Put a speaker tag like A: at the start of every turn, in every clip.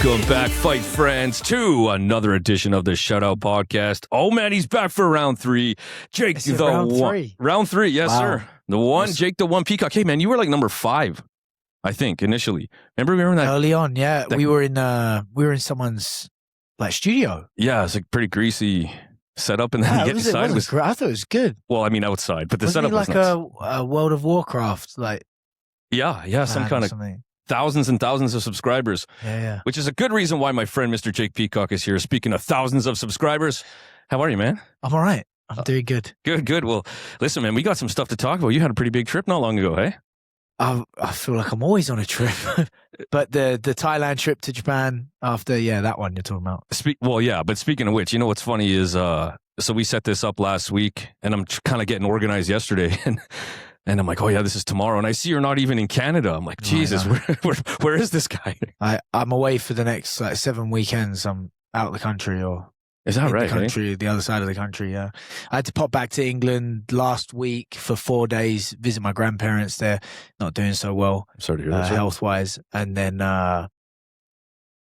A: Welcome back, fight friends, to another edition of the Shutout Podcast. Oh man, he's back for round three. Jake,
B: Is it
A: the
B: round
A: one.
B: three?
A: Round three, yes,
B: Wow.
A: sir. The one, Jake, the one, Peacock. Hey man, you were like number 5, I think, initially. Remember we were in that?
B: Early on, yeah. We were in someone's like studio.
A: Yeah, it's like pretty greasy setup, and then you get inside.
B: I thought it was good.
A: Well, I mean outside, but the
B: Wasn't
A: setup
B: it like
A: was nice.
B: a World of Warcraft like
A: Yeah, some kind of
B: something.
A: thousands and thousands of subscribers.
B: Yeah.
A: Which is a good reason why my friend Mr. Jake Peacock is here. Speaking of thousands of subscribers, how are you, man?
B: I'm all right. I'm doing good.
A: Good. Well, listen, man, we got some stuff to talk about. You had a pretty big trip not long ago, hey?
B: I feel like I'm always on a trip, but the Thailand trip to Japan after that one you're talking about.
A: But speaking of which, you know what's funny is so we set this up last week, and I'm kind of getting organized yesterday, and I'm like, oh yeah, this is tomorrow, and I see you're not even in Canada. I'm like, Jesus, where is this guy?
B: I'm away for the next like 7 weekends. I'm out of the country or.
A: Is that right?
B: The country, the other side of the country, yeah. I had to pop back to England last week for 4 days, visit my grandparents. They're not doing so well.
A: I'm sorry to hear that.
B: Health-wise. And then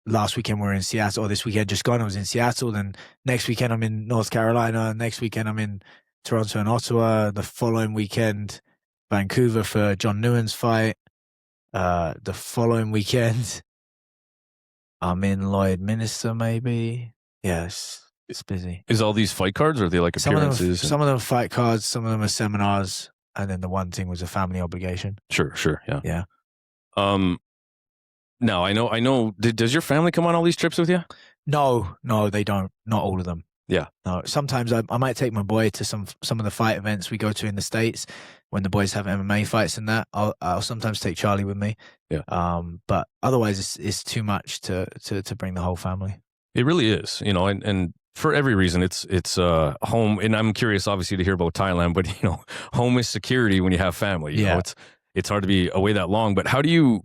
B: last weekend we were in Seattle. Or this weekend just gone, I was in Seattle. Then next weekend I'm in North Carolina. Next weekend I'm in Toronto and Ottawa. The following weekend, Vancouver for John Nguyen's fight. The following weekend, I'm in Lloydminster maybe. Yes. It's busy.
A: Is all these fight cards, or are they like appearances?
B: Some of them are fight cards, some of them are seminars, and then the one thing was a family obligation.
A: Sure, yeah.
B: Yeah.
A: Now I know. Does your family come on all these trips with you?
B: No, they don't. Not all of them.
A: Yeah.
B: No. Sometimes I might take my boy to some of the fight events we go to in the States when the boys have MMA fights and that. I'll sometimes take Charlie with me.
A: Yeah.
B: But otherwise it's too much to bring the whole family. It
A: really is, and for every reason, it's home. And I'm curious, obviously, to hear about Thailand, but home is security when you have family. You know, it's hard to be away that long. But how do you?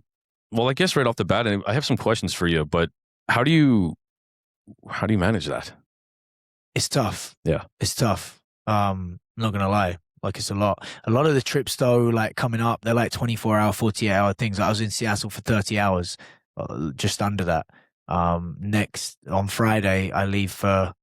A: Well, I guess right off the bat, and I have some questions for you. But how do you manage that?
B: It's tough.
A: Yeah,
B: it's tough. I'm not gonna lie. Like it's a lot. A lot of the trips though, like coming up, they're like 24-hour, 48-hour things. I was in Seattle for 30 hours, just under that. Next on Friday I leave for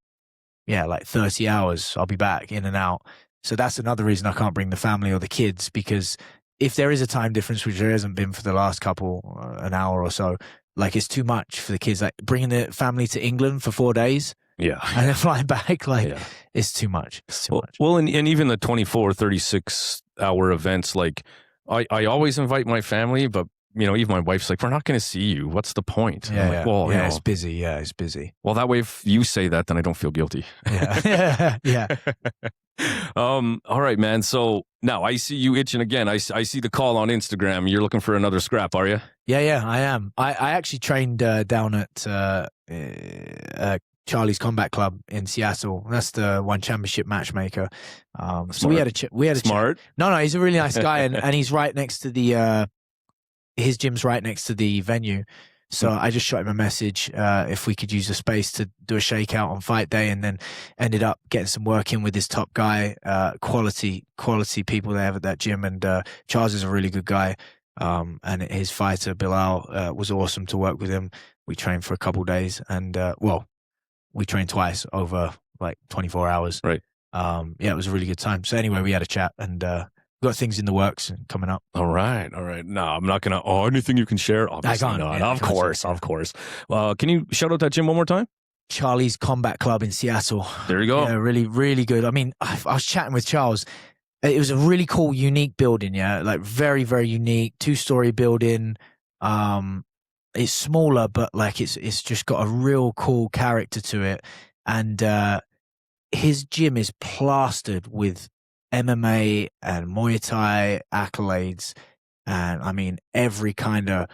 B: like 30 hours. I'll be back in and out. So that's another reason I can't bring the family or the kids, because if there is a time difference, which there hasn't been for the last couple an hour or so, like it's too much for the kids. Like bringing the family to England for 4 days and then flying back, it's too much. It's too much.
A: Well, and even the 24, 36 hour events, like I always invite my family, but even my wife's like, we're not going to see you. What's the point?
B: Yeah, it's busy. Yeah, it's busy.
A: Well, that way, if you say that, then I don't feel guilty.
B: Yeah.
A: All right, man. So now I see you itching again. I see the call on Instagram. You're looking for another scrap, are you?
B: Yeah, I am. I actually trained down at Charlie's Combat Club in Seattle. That's the one championship matchmaker. So we had a
A: smart.
B: No, he's a really nice guy, and he's right next to the. His gym's right next to the venue. So I just shot him a message if we could use the space to do a shakeout on fight day, and then ended up getting some work in with this top guy, quality people they have at that gym. And Charles is a really good guy. And his fighter, Bilal, was awesome to work with him. We trained for a couple of days, and we trained twice over like 24 hours.
A: Right.
B: It was a really good time. So anyway, we had a chat, and got things in the works and coming up.
A: All right. No, I'm not going to. Anything you can share? Obviously
B: I can't.
A: not.
B: Yeah,
A: of course. Can you shout out that gym one more time?
B: Charlie's Combat Club in Seattle.
A: There you go.
B: Yeah, really, really good. I mean, I was chatting with Charles. It was a really cool, unique building. Yeah, like very, very unique. 2-story building. It's smaller, but like it's just got a real cool character to it. And his gym is plastered with MMA and Muay Thai accolades, and I mean every kind of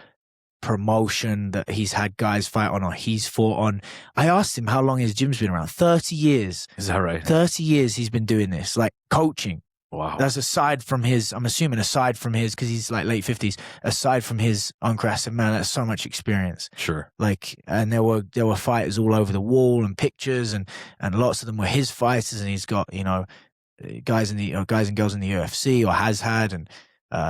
B: promotion that he's had guys fight on or he's fought on. I asked him how long his gym's been around. 30 years.
A: Is that right?
B: 30 years he's been doing this, like coaching.
A: Wow.
B: That's aside from his, because he's like late 50s, aside from his own craft, and man, that's so much experience.
A: Sure.
B: Like, and there were fighters all over the wall and pictures, and lots of them were his fighters, and he's got, guys and girls in the UFC or has had, and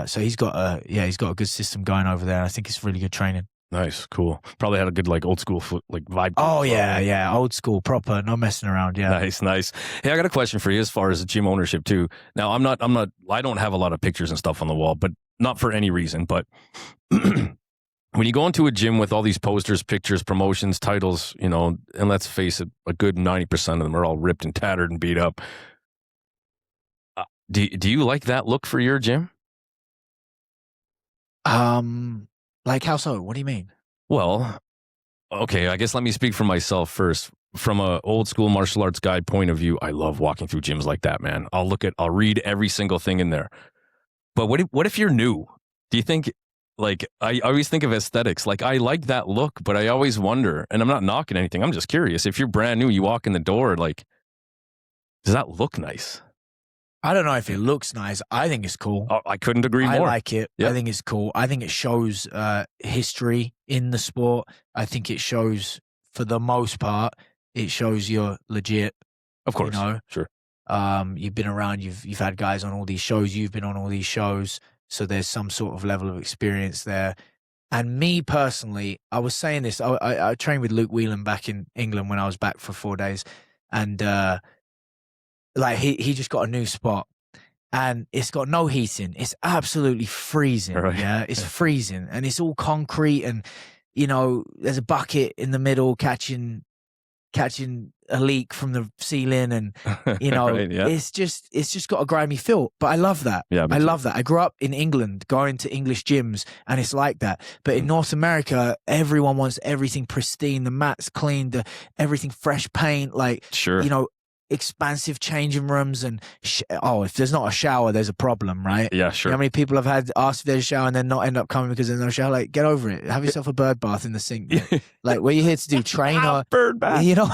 B: so he's got a good system going over there. I think it's really good training.
A: Nice, cool. Probably had a good like old school like vibe.
B: Oh yeah, old school, proper, no messing around. Yeah,
A: nice. Hey, I got a question for you as far as gym ownership too. Now, I don't have a lot of pictures and stuff on the wall, but not for any reason. But when you go into a gym with all these posters, pictures, promotions, titles, you know, and let's face it, a good 90% of them are all ripped and tattered and beat up. Do you like that look for your gym?
B: Like how so? What do you mean?
A: Well, okay, I guess let me speak for myself first. From a old school martial arts guy point of view, I love walking through gyms like that, man. I'll read every single thing in there. But what if you're new? Do you think, like, I always think of aesthetics. Like, I like that look, but I always wonder, and I'm not knocking anything. I'm just curious. If you're brand new, you walk in the door, like, does that look nice?
B: I don't know if it looks nice. I think it's cool.
A: Oh, I couldn't agree more.
B: I like it. Yep. I think it's cool. I think it shows history in the sport. I think it shows, for the most part, it shows you're legit.
A: Of course.
B: You know?
A: Sure.
B: You've been around. You've had guys on all these shows. You've been on all these shows. So there's some sort of level of experience there. And me personally, I was saying this. I trained with Luke Whelan back in England when I was back for 4 days. And like he just got a new spot and it's got no heating. It's absolutely freezing. Right. Yeah. It's freezing and it's all concrete and, you know, there's a bucket in the middle catching a leak from the ceiling and, you know, right, yeah. it's just got a grimy feel, but I love that. Yeah, I love that. I grew up in England going to English gyms and it's like that. But in North America, everyone wants everything pristine, the mats clean, everything fresh paint, like, sure. You know, expansive changing rooms and if there's not a shower, there's a problem, right? Yeah, sure. You know how many people have had asked if there's a shower and then not end up coming because there's no shower? Like, get over it. Have yourself a bird bath in the sink. Like, what are you here to do? Train or
A: bird bath?
B: You know,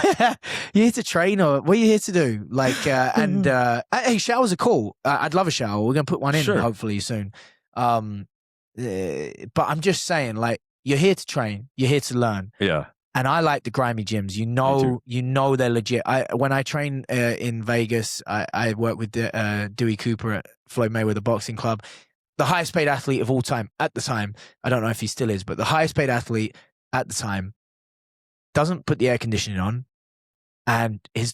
B: you're here to train or what are you here to do? Like, hey, showers are cool. I'd love a shower. We're gonna put one in hopefully soon. But I'm just saying, like, you're here to train. You're here to learn. Yeah. And I like the grimy gyms. You know they're legit. When I train in Vegas, I work with Dewey Cooper at Floyd Mayweather Boxing Club, the highest paid athlete of all time at the time. I don't know if he still is, but the highest paid athlete at the time doesn't put the air conditioning on, and the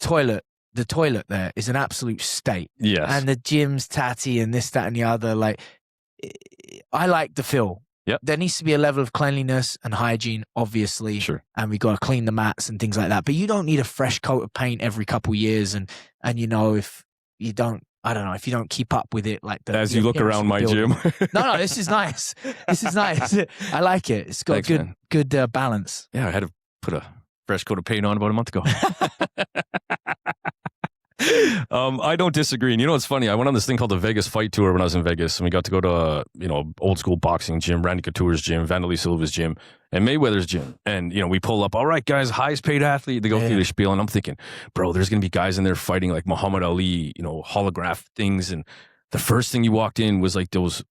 B: toilet there is an absolute state. Yes. And the gym's tatty and this, that, and the other. Like, I like the feel. Yep. There needs to be a level of cleanliness and hygiene, obviously. Sure. And we got to clean the mats and things like that. But you don't need a fresh coat of paint every couple of years. And you know, if you don't, I don't know, if you don't keep up with it, like
A: as you look around my gym.
B: No, this is nice. This is nice. I like it. It's got good balance.
A: Yeah, I had to put a fresh coat of paint on about a month ago. I don't disagree. And you know what's funny? I went on this thing called the Vegas Fight Tour when I was in Vegas, and we got to go to old school boxing gym, Randy Couture's gym, Vanderlei Silva's gym, and Mayweather's gym. And we pull up, all right, guys, highest paid athlete. They go through the spiel, and I'm thinking, bro, there's gonna be guys in there fighting like Muhammad Ali, holograph things. And the first thing you walked in was like those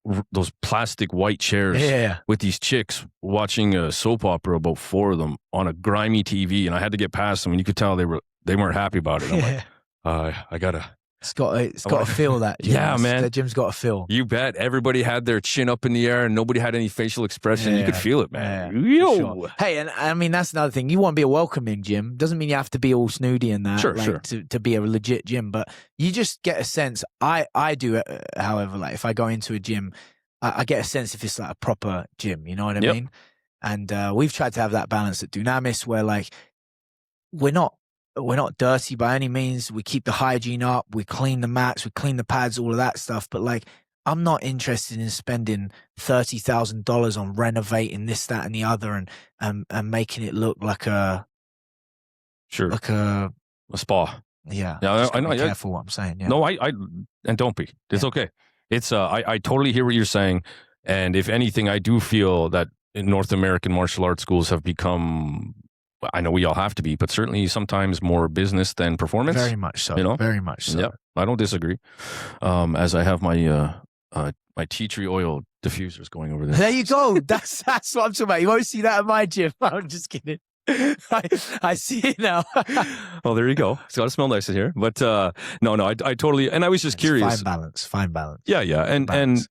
A: plastic white chairs with these chicks watching a soap opera, about 4 of them on a grimy TV, and I had to get past them, and you could tell they weren't happy about it. I'm like, I gotta.
B: It's got to feel that. Gym.
A: Yeah, man.
B: That gym's got to feel.
A: You bet. Everybody had their chin up in the air, and nobody had any facial expression. You could feel it, man.
B: Yo. Sure. Hey, and I mean that's another thing. You want to be a welcoming gym. Doesn't mean you have to be all snooty and that. Sure. To be a legit gym, but you just get a sense. I do. However, like if I go into a gym, I get a sense if it's like a proper gym. You know what I mean? And we've tried to have that balance at Dunamis, where like we're not dirty by any means. We keep the hygiene up. We clean the mats. We clean the pads, all of that stuff. But like, I'm not interested in spending $30,000 on renovating this, that, and the other, and making it look like a
A: spa.
B: Yeah.
A: Yeah. I know.
B: Be careful what I'm saying. Yeah.
A: No, and don't be. It's okay. It's I totally hear what you're saying. And if anything, I do feel that North American martial arts schools have become, I know we all have to be, but certainly sometimes more business than performance.
B: Very much so. Very much so.
A: Yeah, I don't disagree. As I have my my tea tree oil diffusers going over there.
B: There you go. That's what I'm talking about. You won't see that at my gym. I'm just kidding. I see it now.
A: Well, there you go. It's got to smell nice in here. But no, I totally. And I was just curious.
B: Fine balance.
A: Yeah, and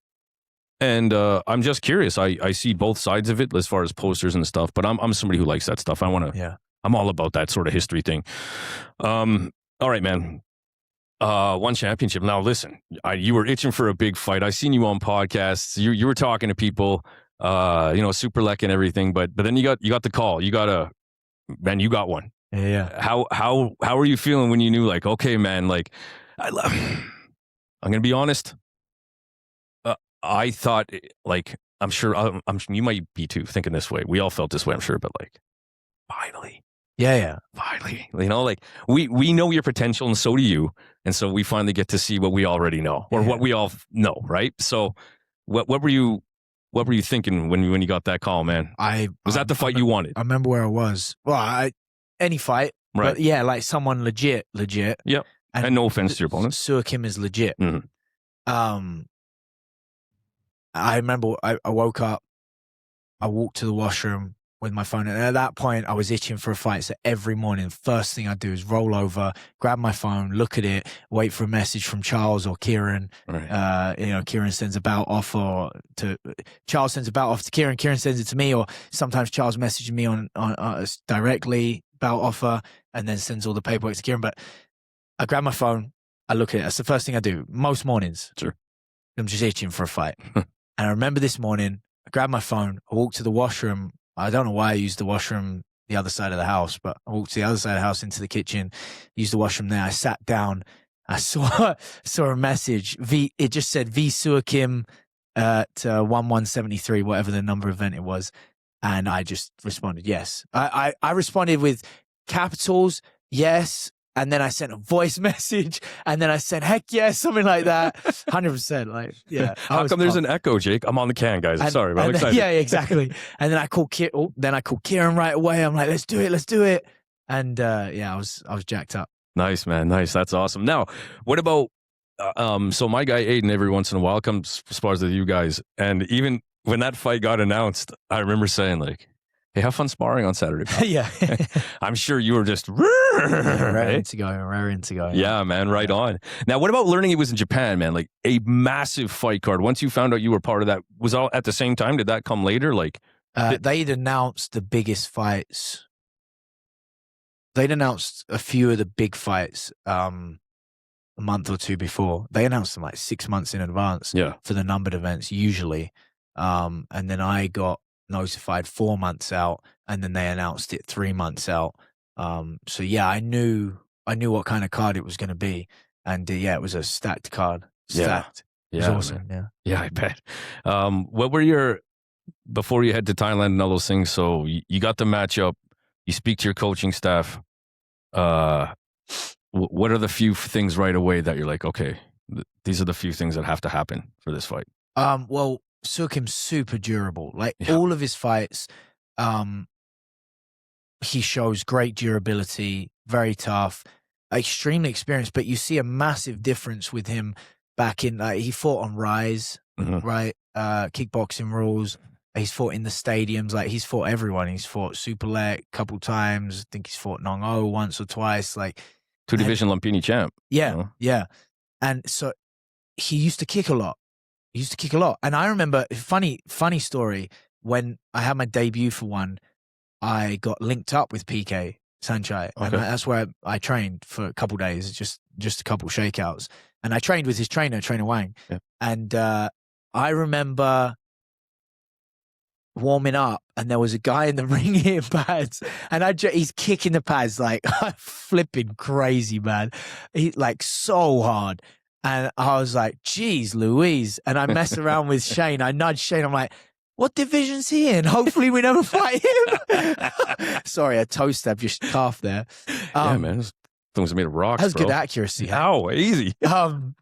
A: And I'm just curious. I see both sides of it as far as posters and stuff, but I'm somebody who likes that stuff. I'm all about that sort of history thing. All right, man. One championship. Now listen, you were itching for a big fight. I seen you on podcasts. You were talking to people, Super Lek and everything, but then you got the call. You got one.
B: Yeah.
A: How are you feeling when you knew, like, okay, man, like, I'm gonna be honest. I thought, like, I'm sure you might be too thinking this way. We all felt this way, I'm sure, but like, finally.
B: Yeah.
A: Finally, like we know your potential, and so do you. And so we finally get to see what we already know, or what we all know, right? So what were you thinking when you got that call, man? Was that the fight you wanted?
B: I remember where I was. Well, any fight.
A: Right.
B: But yeah, like someone legit.
A: Yep. And no offense to your opponent.
B: SuaKim is legit.
A: Mm-hmm.
B: I remember I woke up, I walked to the washroom with my phone. And at that point, I was itching for a fight. So every morning, first thing I do is roll over, grab my phone, look at it, wait for a message from Charles or Kieran. Right. Kieran sends a bout offer to Charles, sends a bout offer to Kieran. Kieran sends it to me, or sometimes Charles messages me on directly, bout offer, and then sends all the paperwork to Kieran. But I grab my phone, I look at it. That's the first thing I do most mornings.
A: Sure.
B: I'm just itching for a fight. And I remember this morning, I grabbed my phone, I walked to the washroom. I don't know why I used the washroom the other side of the house, but I walked to the other side of the house into the kitchen, used the washroom there. I sat down. I saw a message. It just said V SuaKim to 1173, whatever the number event it was. And I just responded, yes. I responded with capitals, yes. And then I sent a voice message, and then I said, heck yes, something like that. 100%. Like, yeah.
A: How come there's an echo, Jake? I'm on the can, guys. Sorry, but I'm excited.
B: Yeah, exactly. And then I called Kieran right away. I'm like, let's do it. And I was jacked up.
A: Nice, man. Nice. That's awesome. Now, what about, so my guy Aiden every once in a while comes spars with you guys. And even when that fight got announced, I remember saying, like, hey, have fun sparring on Saturday.
B: Yeah.
A: I'm sure you were just
B: raring to go.
A: Yeah, man, right on. Now, what about learning it was in Japan, man? Like a massive fight card. Once you found out you were part of that, was all at the same time? Did that come later? Like
B: they'd announced the biggest fights. They'd announced a few of the big fights a month or two before. They announced them like 6 months in advance for the numbered events usually. And then I got notified 4 months out, and then they announced it 3 months out. So yeah, I knew what kind of card it was going to be, and it was a stacked card. Stacked. It was awesome. Man.
A: Yeah, I bet. What were before you head to Thailand and all those things? So you got the matchup. You speak to your coaching staff. What are the few things right away that you're like, okay, these are the few things that have to happen for this fight?
B: Well, SuaKim's super durable. Like all of his fights, he shows great durability, very tough, extremely experienced. But you see a massive difference with him back in. He fought on Rise, right? Kickboxing rules. He's fought in the stadiums. Like he's fought everyone. He's fought Super Lek a couple times. I think he's fought Nong O once or twice. Like
A: 2-division Lumpini champ.
B: Yeah, yeah. And so he used to kick a lot. And I remember, funny story, when I had my debut for one, I got linked up with PK Sanchai. And that's where I trained for a couple days, just a couple shakeouts. And I trained with his trainer Wang. Yeah. And I remember warming up, and there was a guy in the ring hitting pads, and he's kicking the pads like flipping crazy, man. He like so hard. And I was like, geez, Louise. And I messed around with Shane. I nudged Shane. I'm like, what division's he in? Hopefully we never fight him. Sorry, a toe stabbed your calf there.
A: Yeah, man. Those things are made of rocks,
B: That's good accuracy.
A: Ow, easy.
B: And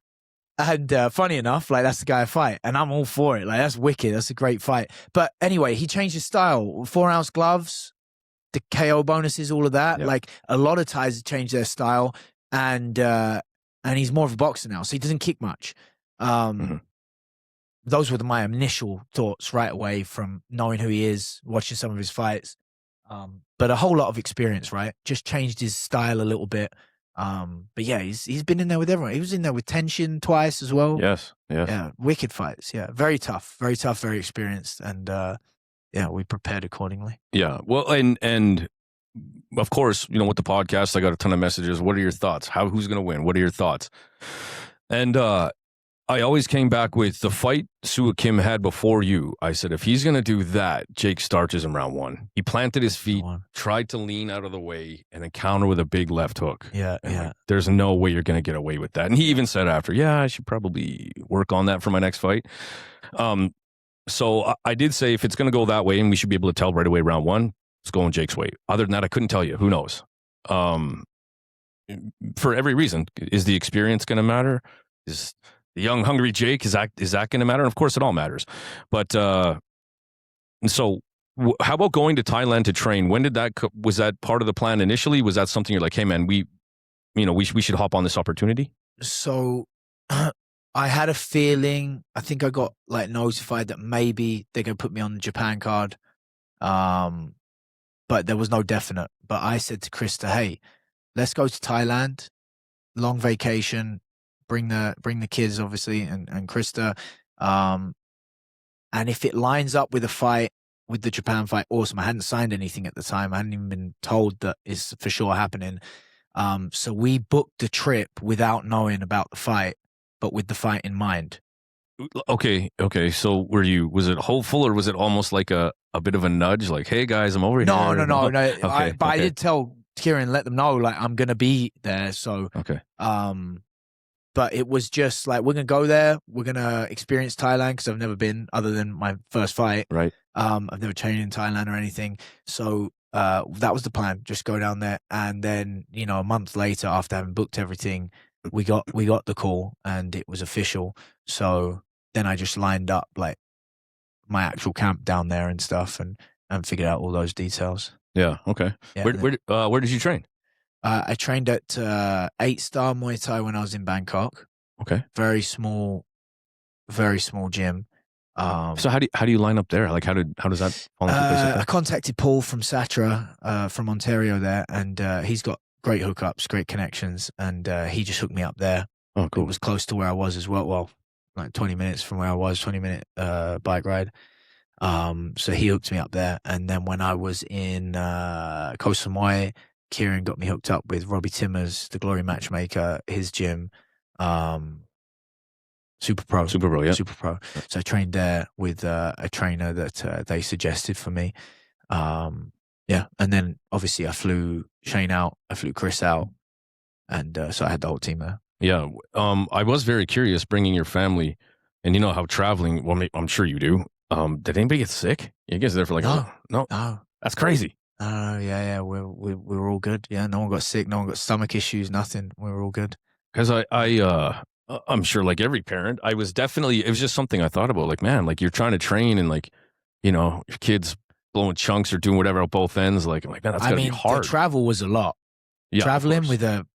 B: funny enough, like that's the guy I fight. And I'm all for it. Like that's wicked. That's a great fight. But anyway, he changed his style. 4-ounce gloves, the KO bonuses, all of that. Yep. Like a lot of Thais have changed their style. And he's more of a boxer now, so he doesn't kick much. Those were my initial thoughts right away from knowing who he is, watching some of his fights. But a whole lot of experience, right? Just changed his style a little bit. But yeah, he's been in there with everyone. He was in there with Tenshin twice as well.
A: Yes.
B: Yeah, wicked fights. Yeah, very tough, very experienced, and yeah, we prepared accordingly.
A: Yeah. Well, and of course, you know, with the podcast, I got a ton of messages. What are your thoughts? Who's going to win? What are your thoughts? And I always came back with the fight SuaKim had before you. I said, if he's going to do that, Jake starches him round one. He planted his feet, tried to lean out of the way, and then counter with a big left hook.
B: Yeah.
A: Like, there's no way you're going to get away with that. And he even said after, yeah, I should probably work on that for my next fight. So I did say, if it's going to go that way and we should be able to tell right away round one, it's going Jake's way. Other than that, I couldn't tell you. Who knows? For every reason. Is the experience going to matter? Is the young, hungry Jake, is that going to matter? And of course, it all matters. But so how about going to Thailand to train? When did was that part of the plan initially? Was that something you're like, hey, man, we should hop on this opportunity?
B: So I had a feeling, I think I got like notified that maybe they're going to put me on the Japan card. But there was no definite. But I said to Krista, hey, let's go to Thailand, long vacation, bring the kids, obviously, and Krista. And if it lines up with a fight, with the Japan fight, awesome. I hadn't signed anything at the time. I hadn't even been told that it's for sure happening. So we booked the trip without knowing about the fight, but with the fight in mind.
A: Okay. So was it hopeful, or was it almost like a bit of a nudge? Like, hey guys, I'm over here.
B: No.
A: Okay,
B: I did tell Kieran, let them know, like, I'm going to be there. So,
A: okay.
B: But it was just like, we're going to go there. We're going to experience Thailand, because I've never been, other than my first fight.
A: Right.
B: I've never trained in Thailand or anything. So that was the plan. Just go down there. And then, you know, a month later, after having booked everything, we got the call and it was official. So then I just lined up like my actual camp down there and stuff, and figured out all those details.
A: Yeah. Okay.
B: Yeah,
A: where did you train?
B: I trained at 8-star Muay Thai when I was in Bangkok.
A: Okay.
B: Very small gym.
A: So how do you line up there? Like how does that fall into place?
B: I contacted Paul from Satra, from Ontario there, and he's got great hookups, great connections, and he just hooked me up there.
A: Oh, cool.
B: It was close to where I was as well. Well, like 20 minutes from where I was, 20-minute bike ride. So he hooked me up there, and then when I was in Koh Samui, Kieran got me hooked up with Robbie Timmers, the Glory Matchmaker, his gym, Super Pro.
A: Yeah.
B: Super Pro. So I trained there with a trainer that they suggested for me. Yeah, and then obviously I flew Shane out, I flew Chris out, and so I had the whole team there.
A: Yeah. I was very curious, bringing your family, and you know how traveling. Well, I'm sure you do. Did anybody get sick? You guys there for like no, that's crazy.
B: Yeah, we were all good. Yeah, no one got sick, no one got stomach issues, nothing. We were all good.
A: Because I'm sure, like every parent, it was just something I thought about. Like, man, like you're trying to train, and like, you know, your kids blowing chunks or doing whatever at both ends. Like, I'm like, man, that's gotta be hard.
B: The travel was a lot.
A: Yeah,
B: traveling with a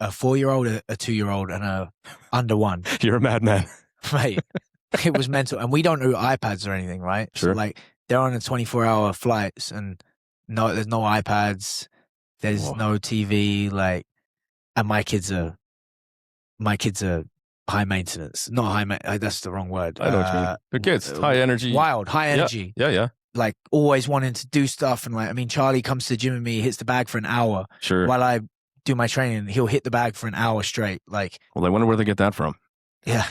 B: 4-year-old, a 2-year-old, and a under one.
A: You're a madman,
B: mate. It was mental, and we don't do iPads or anything, right?
A: Sure.
B: So like they're on a 24-hour flights, and there's no iPads, there's no TV, like, and my kids are high maintenance, not high. That's the wrong word.
A: I know what you mean. They're kids, high energy,
B: wild, high energy.
A: Yeah.
B: Like always wanting to do stuff, and like, I mean, Charlie comes to the gym with me, hits the bag for an hour.
A: Sure.
B: While I do my training, he'll hit the bag for an hour straight. Like,
A: well, I wonder where they get that from.
B: Yeah.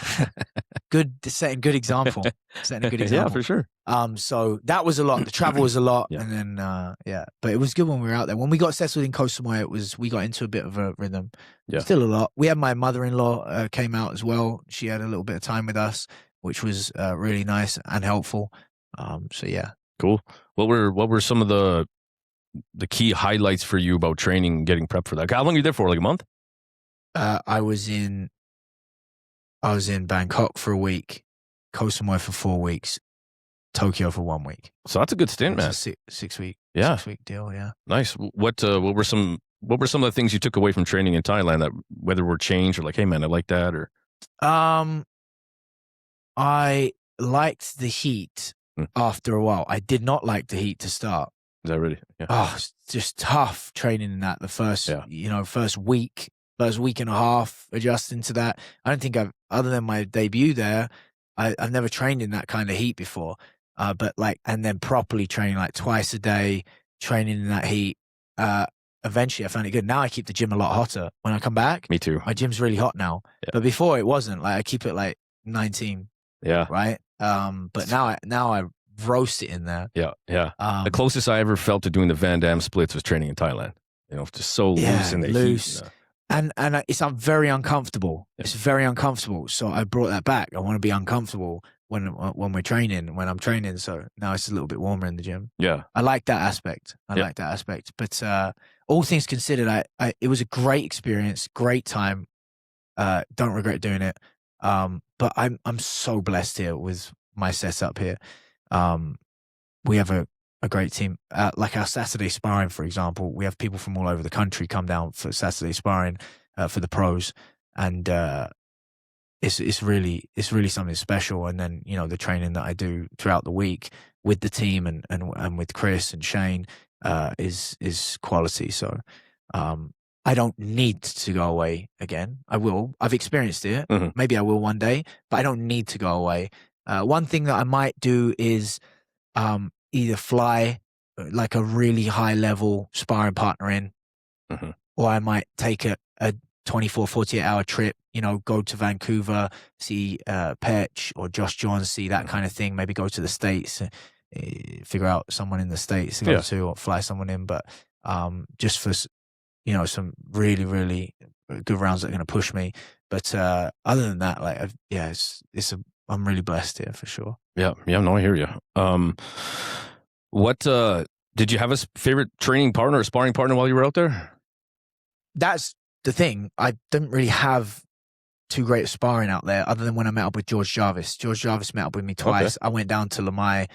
B: Setting a good example.
A: Yeah, for sure.
B: So that was a lot. The travel was a lot.
A: Yeah.
B: And then, but it was good when we were out there. When we got settled in Koh Samui, we got into a bit of a rhythm.
A: Yeah.
B: Still a lot. We had my mother-in-law came out as well. She had a little bit of time with us, which was really nice and helpful. So yeah.
A: Cool. What were some of the key highlights for you about training and getting prepped for that? How long were you there for? Like a month?
B: I was in Bangkok for a week, Koh Samui for 4 weeks, Tokyo for 1 week.
A: So that's a good stint, man.
B: It's a six week deal. Yeah.
A: Nice. What were some of the things you took away from training in Thailand that whether were changed or like, hey man, I like that, or?
B: I liked the heat after a while. I did not like the heat to start.
A: Is that really? Yeah.
B: Oh, it's just tough training in that. The first week, first week and a half adjusting to that. I don't think other than my debut there, I've never trained in that kind of heat before. But like, and then properly training like twice a day, training in that heat. Eventually I found it good. Now I keep the gym a lot hotter. When I come back,
A: Me too.
B: my gym's really hot now.
A: Yeah.
B: But before it wasn't. Like I keep it like 19.
A: Yeah.
B: Right. But now I roast it in there.
A: Yeah. Yeah. The closest I ever felt to doing the Van Damme splits was training in Thailand. You know, just so loose in the heat.
B: And it's very uncomfortable. Yeah. It's very uncomfortable. So I brought that back. I want to be uncomfortable when we're training, when I'm training. So now it's a little bit warmer in the gym.
A: Yeah.
B: I like that aspect. But all things considered, it was a great experience, great time. Don't regret doing it. But I'm so blessed here with my setup here. We have a great team. Like our Saturday sparring, for example, we have people from all over the country come down for Saturday sparring for the pros, and it's really something special. And then the training that I do throughout the week with the team and with Chris and Shane is quality. So I don't need to go away again. I will. I've experienced it. Mm-hmm. Maybe I will one day, but I don't need to go away. One thing that I might do is either fly like a really high level sparring partner in, mm-hmm. or I might take a 24, 48 hour trip, go to Vancouver, see Petch or Josh Johns, see that kind of thing. Maybe go to the States, figure out someone in the States to go to, or fly someone in. But just for some really, really good rounds that are going to push me. But other than that, like, I'm really blessed here for sure.
A: Yeah. No, I hear you. What did you have a favorite training partner or sparring partner while you were out there?
B: That's the thing. I didn't really have too great sparring out there, other than when I met up with George Jarvis. George Jarvis met up with me twice. Okay. I went down to Lamai,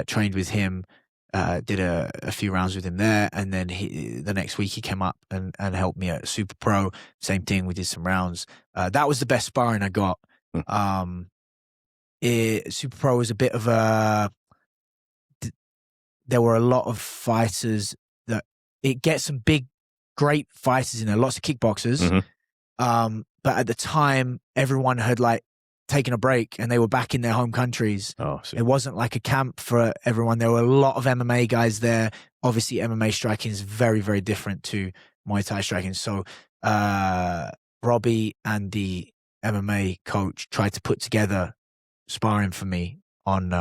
B: trained with him. Did a few rounds with him there, and then the next week he came up and helped me at Super Pro. Same thing, we did some rounds. That was the best sparring I got. Super Pro was a bit of there were a lot of fighters that it gets some great fighters in there, lots of kickboxers. Mm-hmm. But at the time, everyone had taken a break and they were back in their home countries. It wasn't like a camp for everyone. There were a lot of MMA guys there. Obviously, MMA striking is very, very different to Muay Thai striking. So Robbie and the MMA coach tried to put together sparring for me on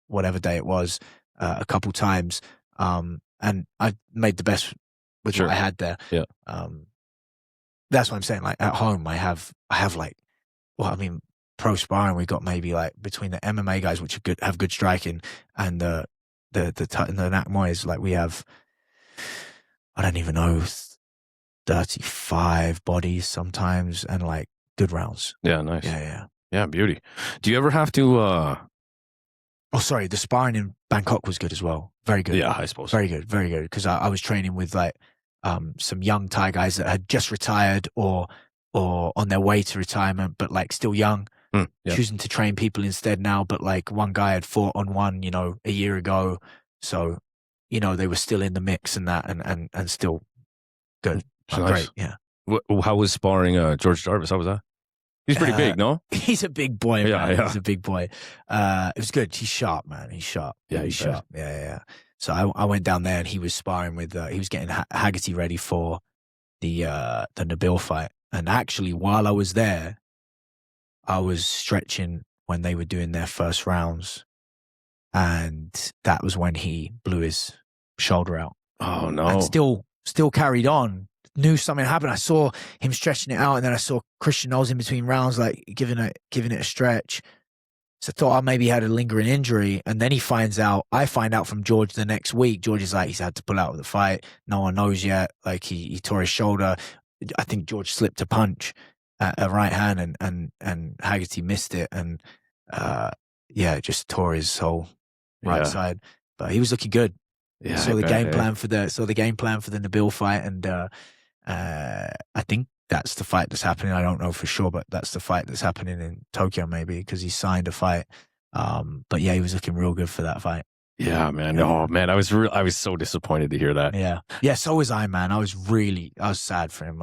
B: whatever day it was a couple times. And I made the best with what I had there.
A: Yeah.
B: That's what I'm saying. Like at home, I have pro sparring, we got maybe between the MMA guys, which have good striking, and the Nak Muays, we have, I don't even know, 35 bodies sometimes, and good rounds.
A: Yeah, nice.
B: Yeah,
A: beauty. Do you ever have to?
B: Oh, sorry, the sparring in Bangkok was good as well. Very good.
A: Yeah, I suppose.
B: Very good, very good. Because I was training with some young Thai guys that had just retired or on their way to retirement, but still young. Choosing to train people instead now, but one guy had fought on one, a year ago, so they were still in the mix and that, and still good.
A: Nice.
B: Great, yeah.
A: How was sparring George Jarvis? How was that? He's pretty big, no?
B: He's a big boy, man.
A: Yeah.
B: He's a big boy. It was good. He's sharp, man. He's sharp.
A: Yeah, he's sharp.
B: Yeah. So I went down there and he was sparring with. He was getting Haggerty ready for the Nabil fight, and actually while I was there, I was stretching when they were doing their first rounds, and that was when he blew his shoulder out.
A: Oh no!
B: And still carried on. Knew something happened. I saw him stretching it out, and then I saw Christian Knowles in between rounds, giving it a stretch. So I thought maybe he had a lingering injury, and then I find out from George the next week. George is he's had to pull out of the fight. No one knows yet. He tore his shoulder. I think George slipped a punch. A right hand and Haggerty missed it, and just tore his whole right side. But he was looking good.
A: Yeah,
B: saw the game plan for the Nabil fight, and I think that's the fight that's happening. I don't know for sure, but that's the fight that's happening in Tokyo, maybe because he signed a fight. But yeah, he was looking real good for that fight.
A: Yeah, man. Oh man, I was so disappointed to hear that.
B: Yeah. So was I, man. I was sad for him.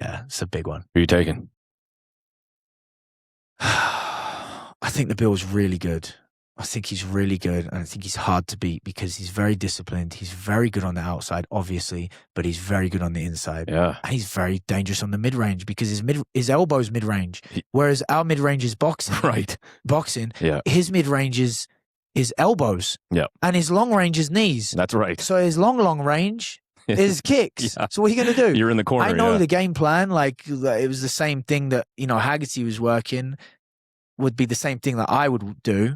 B: Yeah, it's a big one.
A: Who are you taking?
B: I think Nabil's really good. I think he's really good, and I think he's hard to beat because he's very disciplined. He's very good on the outside, obviously, but he's very good on the inside.
A: Yeah.
B: And he's very dangerous on the mid-range because his elbow's mid-range, whereas our mid-range is boxing.
A: Right.
B: Boxing.
A: Yeah.
B: His mid-range is elbows.
A: Yeah.
B: And his long range is knees.
A: That's right.
B: So his long range is kicks.
A: Yeah.
B: So what are you going to do?
A: You're in the corner.
B: I know the game plan. Like, it was the same thing that, Haggerty was working, would be the same thing that I would do,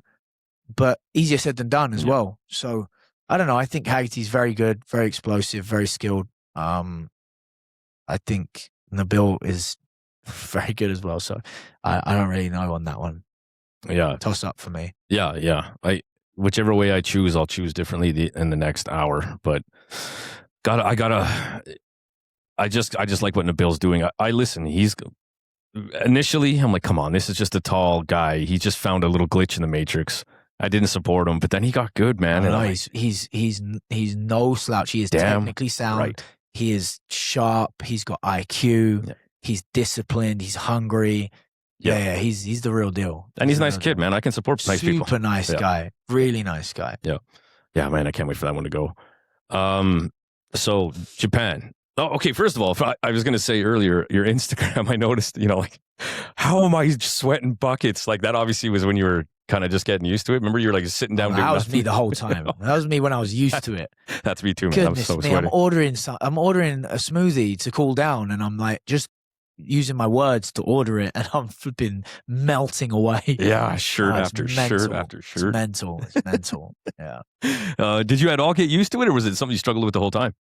B: but easier said than done as well. So I don't know. I think Haggerty's very good, very explosive, very skilled. I think Nabil is very good as well. So I don't really know on that one.
A: Yeah.
B: Toss up for me.
A: Yeah. Whichever way I choose, I'll choose differently in the next hour. But I just like what Nabil's doing. I listen. Initially, I'm like, come on, this is just a tall guy. He just found a little glitch in the matrix. I didn't support him, but then he got good, man.
B: He's no slouch. He is technically sound.
A: Right.
B: He is sharp. He's got IQ. Yeah. He's disciplined. He's hungry. Yeah. He's the real deal.
A: And he's a nice kid, man. I can support nice people.
B: Super nice guy. Really nice guy.
A: Yeah, man. I can't wait for that one to go. So Japan. Oh, okay. First of all, I was going to say earlier, your Instagram, I noticed, like, how am I sweating buckets? Like, that obviously was when you were kind of just getting used to it. Remember, you were like sitting down.
B: That was me the whole time. That was me when I was used to it.
A: That's me too, man.
B: Goodness
A: I'm so
B: me, I'm ordering a smoothie to cool down, and I'm like just using my words to order it, and I'm flipping melting away.
A: Yeah, shirt after shirt after shirt.
B: It's mental. Yeah.
A: Did you at all get used to it, or was it something you struggled with the whole time?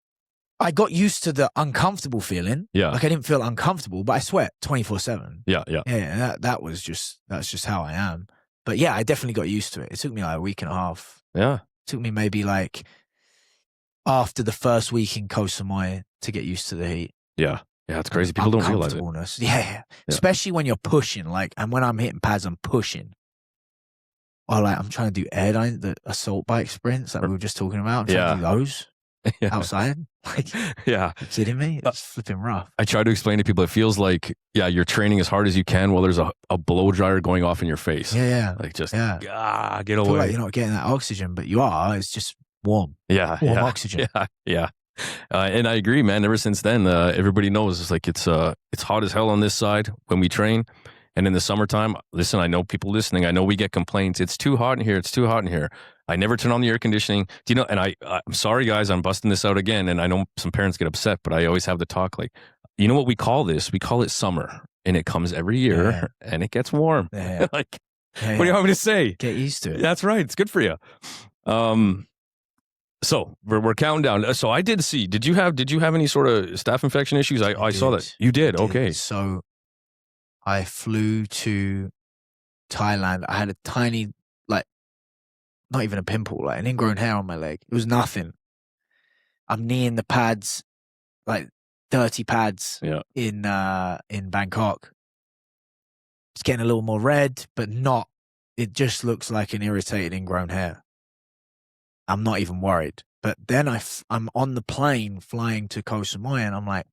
B: I got used to the uncomfortable feeling.
A: Yeah.
B: Like I didn't feel uncomfortable, but I sweat 24/7.
A: Yeah.
B: Yeah, that's just how I am. But yeah, I definitely got used to it. It took me like a week and a half.
A: Yeah.
B: It took me maybe like after the first week in Koh Samui to get used to the heat.
A: Yeah. Yeah, it's crazy. People don't realize it.
B: Yeah. Especially when you're pushing, and when I'm hitting pads, I'm pushing. Or I'm trying to do the assault bike sprints that we were just talking about. I'm trying to do those. Outside,
A: yeah,
B: you kidding me? It's flipping rough.
A: I try to explain to people, it feels like you're training as hard as you can while there's a blow dryer going off in your face. Like just get away.
B: Like you're not getting that oxygen, but you are. It's just warm.
A: Warm
B: oxygen.
A: Yeah. And I agree, man. Ever since then, everybody knows it's like it's hot as hell on this side when we train. And in the summertime, listen, I know people listening. I know we get complaints. It's too hot in here. It's too hot in here. I never turn on the air conditioning. Do you know? And I'm sorry, guys. I'm busting this out again. And I know some parents get upset, but I always have the talk like, you know what we call this? We call it summer. And it comes every year and it gets warm.
B: Yeah.
A: What do you want me to say?
B: Get used to it.
A: That's right. It's good for you. So we're counting down. So I did see, did you have any sort of staph infection issues? I saw that. You did. Okay.
B: So I flew to Thailand. I had a tiny, not even a pimple, an ingrown hair on my leg. It was nothing. I'm kneeing the pads, 30 pads in Bangkok. It's getting a little more red, but not. It just looks like an irritated ingrown hair. I'm not even worried. But then I'm on the plane flying to Koh Samui, and I'm like,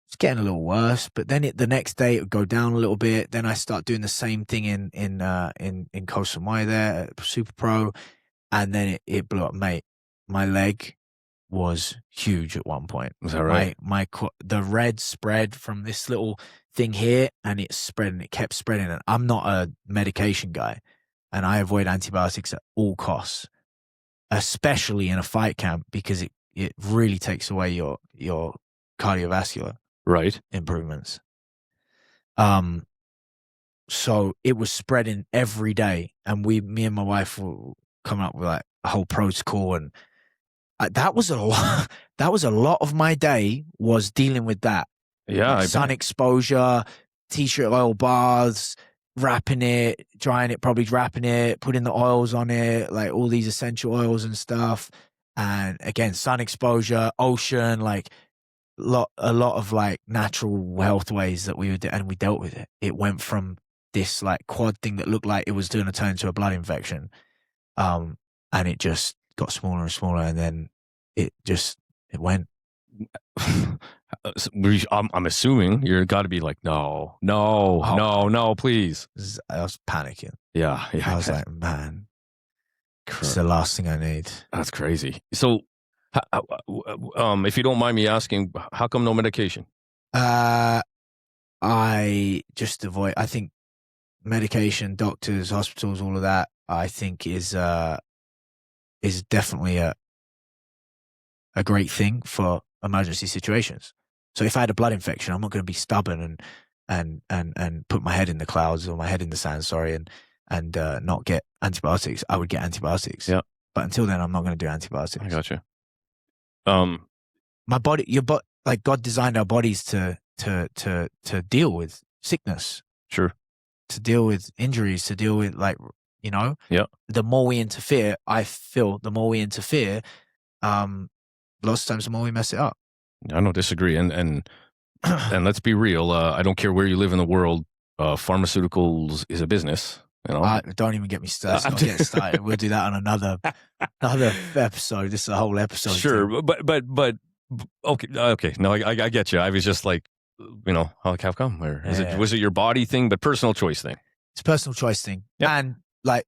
B: it's getting a little worse, but then the next day it would go down a little bit. Then I start doing the same thing in Koh Samui there at Super Pro, and then it blew up, mate. My leg was huge at one point.
A: Was that right?
B: The red spread from this little thing here, and it spread, and it kept spreading. And I'm not a medication guy, and I avoid antibiotics at all costs, especially in a fight camp, because it really takes away your cardiovascular improvements. So it was spreading every day, and me and my wife were coming up with a whole protocol, and that was a lot. That was a lot of my day was dealing with that.
A: Yeah,
B: sun exposure, t-shirt oil baths, wrapping it, drying it, probably wrapping it, putting the oils on it, all these essential oils and stuff. And again, sun exposure, ocean, a lot of natural health ways that we would do, and we dealt with it. It went from this quad thing that looked like it was doing a turn into a blood infection, and it just got smaller and smaller, and then it went.
A: I'm assuming you're got to be like, no, please.
B: I was panicking.
A: Yeah.
B: I was like, man, it's the last thing I need.
A: That's crazy. So, if you don't mind me asking, how come no medication?
B: I just avoid. I think medication, doctors, hospitals, all of that, I think is definitely a great thing for emergency situations. So if I had a blood infection, I'm not going to be stubborn and put my head in the clouds or my head in the sand, and not get antibiotics. I would get antibiotics.
A: Yeah.
B: But until then, I'm not going to do antibiotics.
A: I gotcha.
B: My body, like God designed our bodies to deal with sickness.
A: Sure.
B: To deal with injuries, to deal with
A: Yeah.
B: The more we interfere, I feel the more we interfere, lots of times the more we mess it up.
A: I don't disagree. And let's be real. I don't care where you live in the world. Pharmaceuticals is a business.
B: Don't even get me started. I'll get started. We'll do that on another episode. This is a whole episode.
A: Sure, thing. but okay. No, I get you. I was just like, how come? Or was it your body thing, but personal choice thing?
B: It's a personal choice thing, and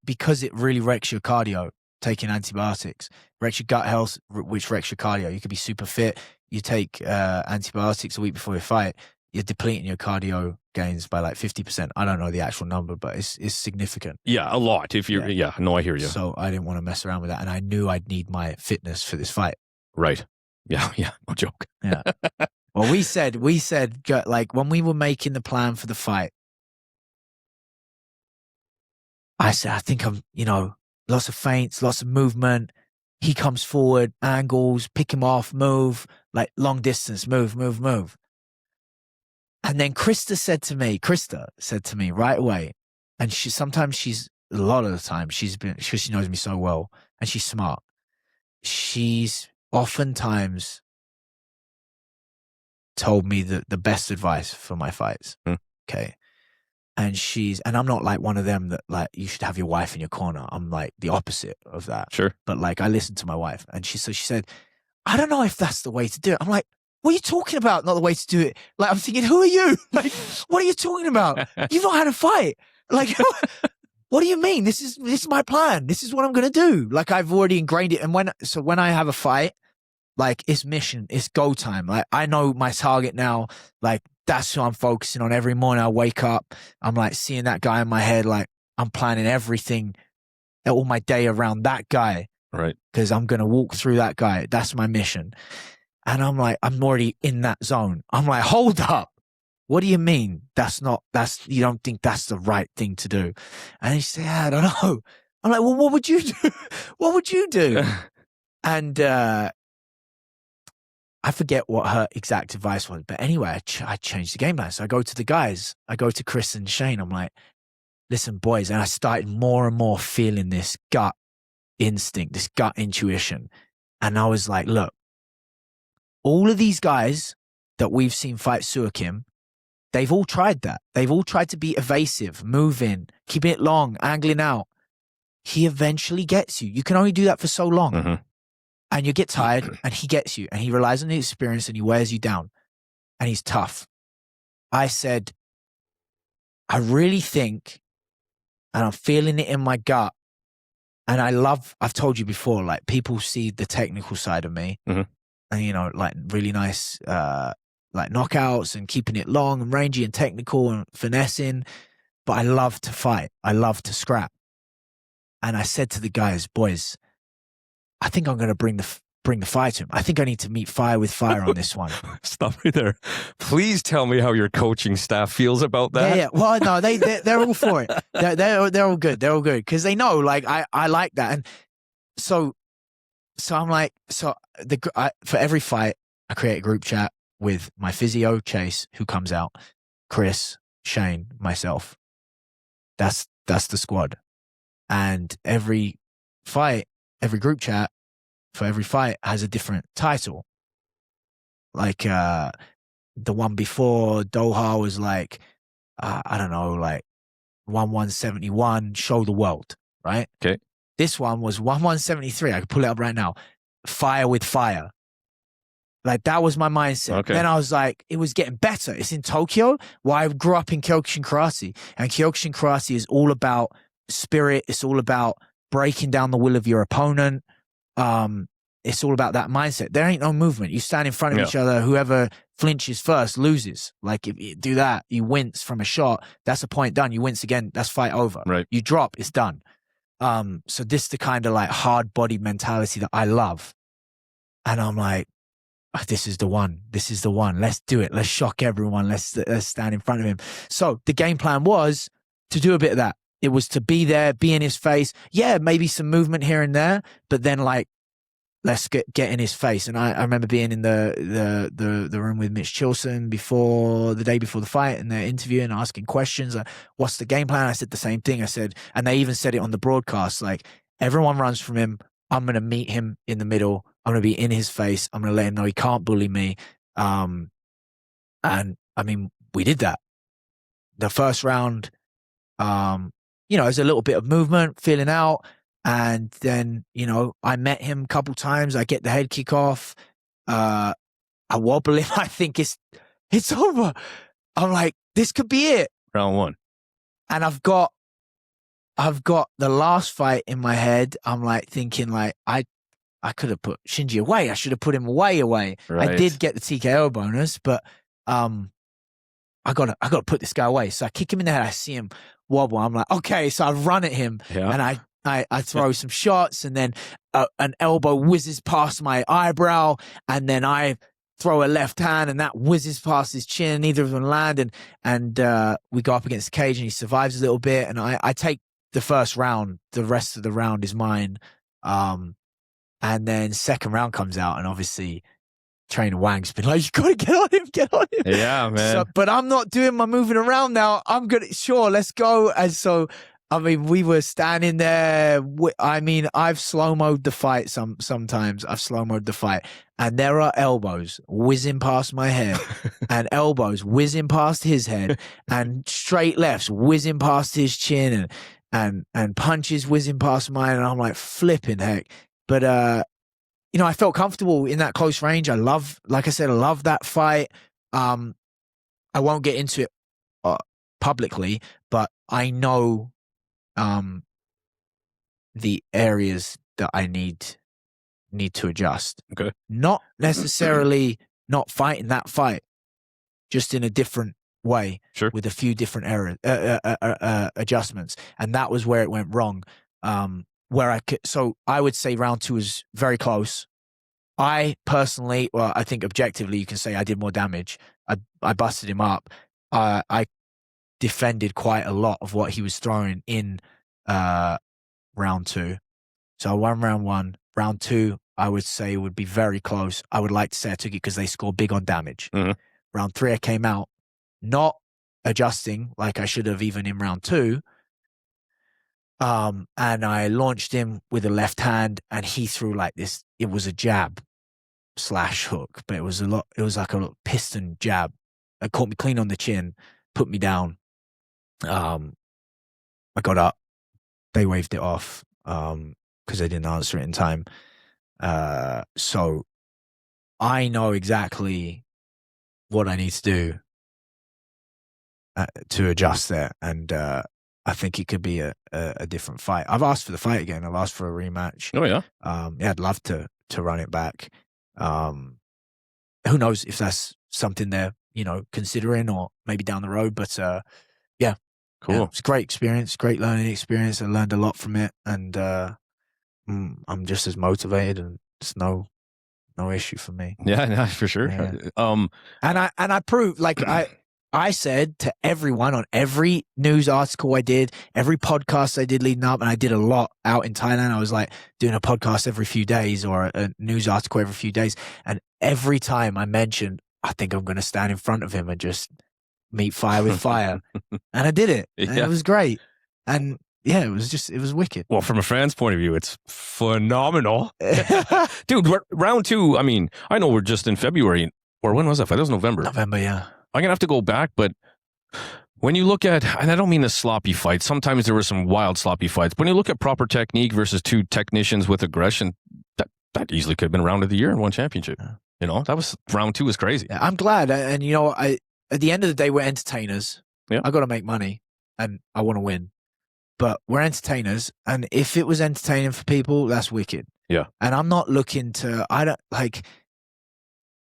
B: because it really wrecks your cardio. Taking antibiotics wrecks your gut health, which wrecks your cardio. You could be super fit. You take antibiotics a week before your fight, you're depleting your cardio gains by like 50%. I don't know the actual number, but it's significant.
A: Yeah, a lot. If you're, no, I hear you.
B: So I didn't want to mess around with that, and I knew I'd need my fitness for this fight.
A: Right. Yeah, no joke.
B: Yeah. Well, we said like when we were making the plan for the fight, I said I think I'm, lots of feints, lots of movement. He comes forward, angles, pick him off, move, like long distance, move. And then Krista said to me right away, and a lot of the time because she knows me so well and she's smart. She's oftentimes told me the best advice for my fights. Okay. And I'm not like one of them that like you should have your wife in your corner. I'm like the opposite of that.
A: Sure.
B: But like I listened to my wife, and she said, I don't know if that's the way to do it. I'm like, what are you talking about? Not the way to do it. Like I'm thinking, who are you? Like, what are you talking about? You've not had a fight. Like, what do you mean? This is my plan. This is what I'm gonna do. Like I've already ingrained it. And when I have a fight, like it's mission, it's go time. Like I know my target now. Like that's who I'm focusing on. Every morning I wake up, I'm like seeing that guy in my head. Like I'm planning everything, all my day around that guy.
A: Right. Because
B: I'm going to walk through that guy. That's my mission. And I'm like, I'm already in that zone. I'm like, hold up. What do you mean? You don't think that's the right thing to do? And he said, I don't know. I'm like, well, what would you do? What would you do? And, I forget what her exact advice was, but anyway, I changed the game plan. So I go to the guys, I go to Chris and Shane. I'm like, listen, boys. And I started more and more feeling this gut instinct, this gut intuition. And I was like, look, all of these guys that we've seen fight SuaKim, they've all tried that. They've all tried to be evasive, move in, keeping it long, angling out. He eventually gets you. You can only do that for so long.
A: Mm-hmm.
B: And you get tired, and he gets you, and he relies on the experience, and he wears you down, and he's tough. I said, I really think, and I'm feeling it in my gut, and I've told you before, like people see the technical side of me,
A: mm-hmm.
B: and like really nice, like knockouts and keeping it long and rangy and technical and finessing, but I love to fight. I love to scrap. And I said to the guys, boys, I think I'm going to bring the fire to him. I think I need to meet fire with fire on this one.
A: Stop right there. Please tell me how your coaching staff feels about that.
B: Yeah. Well, no, they're all for it. They're all good. They're all good because they know, like, I like that. And so I'm like, for every fight, I create a group chat with my physio Chase, who comes out, Chris, Shane, myself. That's the squad. And every fight, every group chat for every fight has a different title. Like the one before Doha was like, I don't know, like 171, show the world, right?
A: Okay.
B: This one was 173. I could pull it up right now. Fire with fire. Like, that was my mindset.
A: Okay.
B: Then I was like, it was getting better. It's in Tokyo. Well, I grew up in Kyokushin Karate. And Kyokushin Karate is all about spirit. It's all about breaking down the will of your opponent. It's all about that mindset. There ain't no movement. You stand in front of each other. Whoever flinches first loses. Like, if you do that, you wince from a shot. That's a point done. You wince again. That's fight over.
A: Right.
B: You drop. It's done. So this is the kind of like hard body mentality that I love. And I'm like, this is the one. This is the one. Let's do it. Let's shock everyone. Let's stand in front of him. So the game plan was to do a bit of that. It was to be there, be in his face. Yeah, maybe some movement here and there, but then like, let's get in his face. And I remember being in the room with Mitch Chilson the day before the fight, and they're interviewing, asking questions. Like, what's the game plan? I said the same thing. I said, and they even said it on the broadcast, like, everyone runs from him. I'm going to meet him in the middle. I'm going to be in his face. I'm going to let him know he can't bully me. And I mean, we did that. The first round, there's a little bit of movement, feeling out. And then, I met him a couple times. I get the head kick off. I wobble him. I think it's over. I'm like, this could be it.
A: Round one.
B: And I've got the last fight in my head. I'm like thinking like, I could have put Shinji away. I should have put him away. Right. I did get the TKO bonus, but I gotta put this guy away. So I kick him in the head. I see him wobble. I'm like, okay. So I run at him, and I throw some shots, and then an elbow whizzes past my eyebrow, and then I throw a left hand, and that whizzes past his chin. Neither of them land, and we go up against the cage, and he survives a little bit, and I take the first round. The rest of the round is mine. And then second round comes out, and obviously trainer Wang's been like, you gotta get on him.
A: Yeah, man.
B: So, but I'm not doing my moving around now. I'm gonna, sure, let's go. And so, I mean, we were standing there. I've slow-moed the fight sometimes. I've slow-moed the fight. And there are elbows whizzing past my head, and elbows whizzing past his head, and straight lefts whizzing past his chin, and punches whizzing past mine. And I'm like, flipping heck. But, I felt comfortable in that close range. Like I said, I love that fight. I won't get into it publicly, but I know the areas that I need to adjust.
A: Okay.
B: Not necessarily not fighting that fight, just in a different way,
A: sure,
B: with a few different adjustments. And that was where it went wrong. So I would say round two was very close. I personally, I think objectively, you can say I did more damage. I busted him up. I defended quite a lot of what he was throwing in round two. So I won round one. Round two, I would say would be very close. I would like to say I took it because they scored big on damage.
A: Mm-hmm.
B: Round three, I came out not adjusting like I should have even in round two. And I launched him with a left hand, and he threw like this. It was a jab / hook, but it was like a piston jab. It caught me clean on the chin, put me down. I got up. They waved it off because they didn't answer it in time. So I know exactly what I need to do to adjust there, and I think it could be a different fight. I've asked for the fight again. I've asked for a rematch.
A: Oh yeah.
B: I'd love to run it back. Who knows if that's something they're considering, or maybe down the road. But yeah,
A: cool.
B: Yeah, it's a great experience, great learning experience. I learned a lot from it, and I'm just as motivated, and it's no issue for me.
A: Yeah, no, for sure.
B: Yeah. And I proved, like I said to everyone on every news article I did, every podcast I did leading up, and I did a lot out in Thailand. I was like doing a podcast every few days or a news article every few days. And every time I mentioned, I think I'm going to stand in front of him and just meet fire with fire. And I did it.
A: Yeah.
B: And it was great. And yeah, it was wicked.
A: Well, from a fan's point of view, it's phenomenal. Dude, round two, I mean, I know we're just in February, or when was that fight? That was November.
B: November, yeah.
A: I'm going to have to go back, but when you look at, and I don't mean the sloppy fights, sometimes there were some wild sloppy fights, but when you look at proper technique versus two technicians with aggression, that easily could have been round of the year and one championship. You know, that was round 2 was crazy.
B: Yeah, I'm glad. And, you know, at the end of the day, we're entertainers.
A: Yeah.
B: I got to make money and I want to win. But we're entertainers. And if it was entertaining for people, that's wicked.
A: Yeah.
B: And I'm not looking to,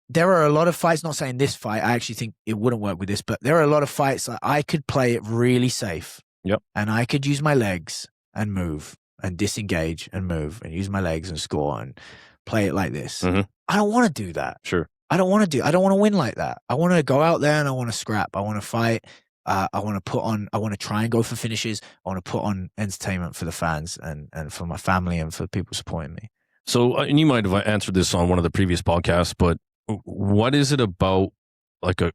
B: there are a lot of fights, not saying this fight, I actually think it wouldn't work with this, but there are a lot of fights that I could play it really safe.
A: Yep.
B: And I could use my legs and move and disengage and move and use my legs and score and play it like this.
A: Mm-hmm.
B: I don't want to do that.
A: Sure.
B: I don't want to win like that. I want to go out there and I want to scrap. I want to fight. I want to try and go for finishes. I want to put on entertainment for the fans and for my family and for people supporting me.
A: So, and you might have answered this on one of the previous podcasts, but what is it about like a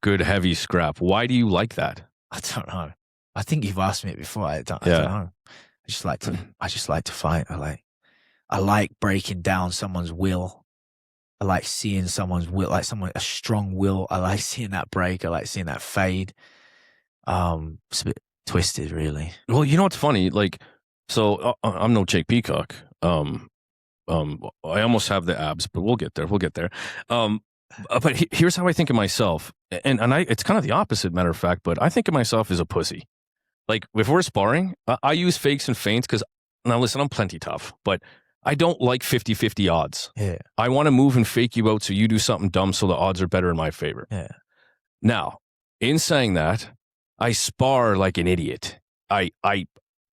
A: good heavy scrap? Why do you like that?
B: I don't know. I think you've asked me it before. I don't know. I just like to fight. I like breaking down someone's will. I like seeing someone's will, like a strong will. I like seeing that break. I like seeing that fade. It's a bit twisted, really.
A: Well, you know what's funny? Like, so I'm no Jake Peacock. I almost have the abs, but we'll get there. But here's how I think of myself, and it's kind of the opposite, matter of fact. But I think of myself as a pussy. Like if we're sparring, I use fakes and feints because now listen, I'm plenty tough, but I don't like 50-50 odds.
B: Yeah.
A: I want to move and fake you out so you do something dumb so the odds are better in my favor.
B: Yeah.
A: Now, in saying that, I spar like an idiot. I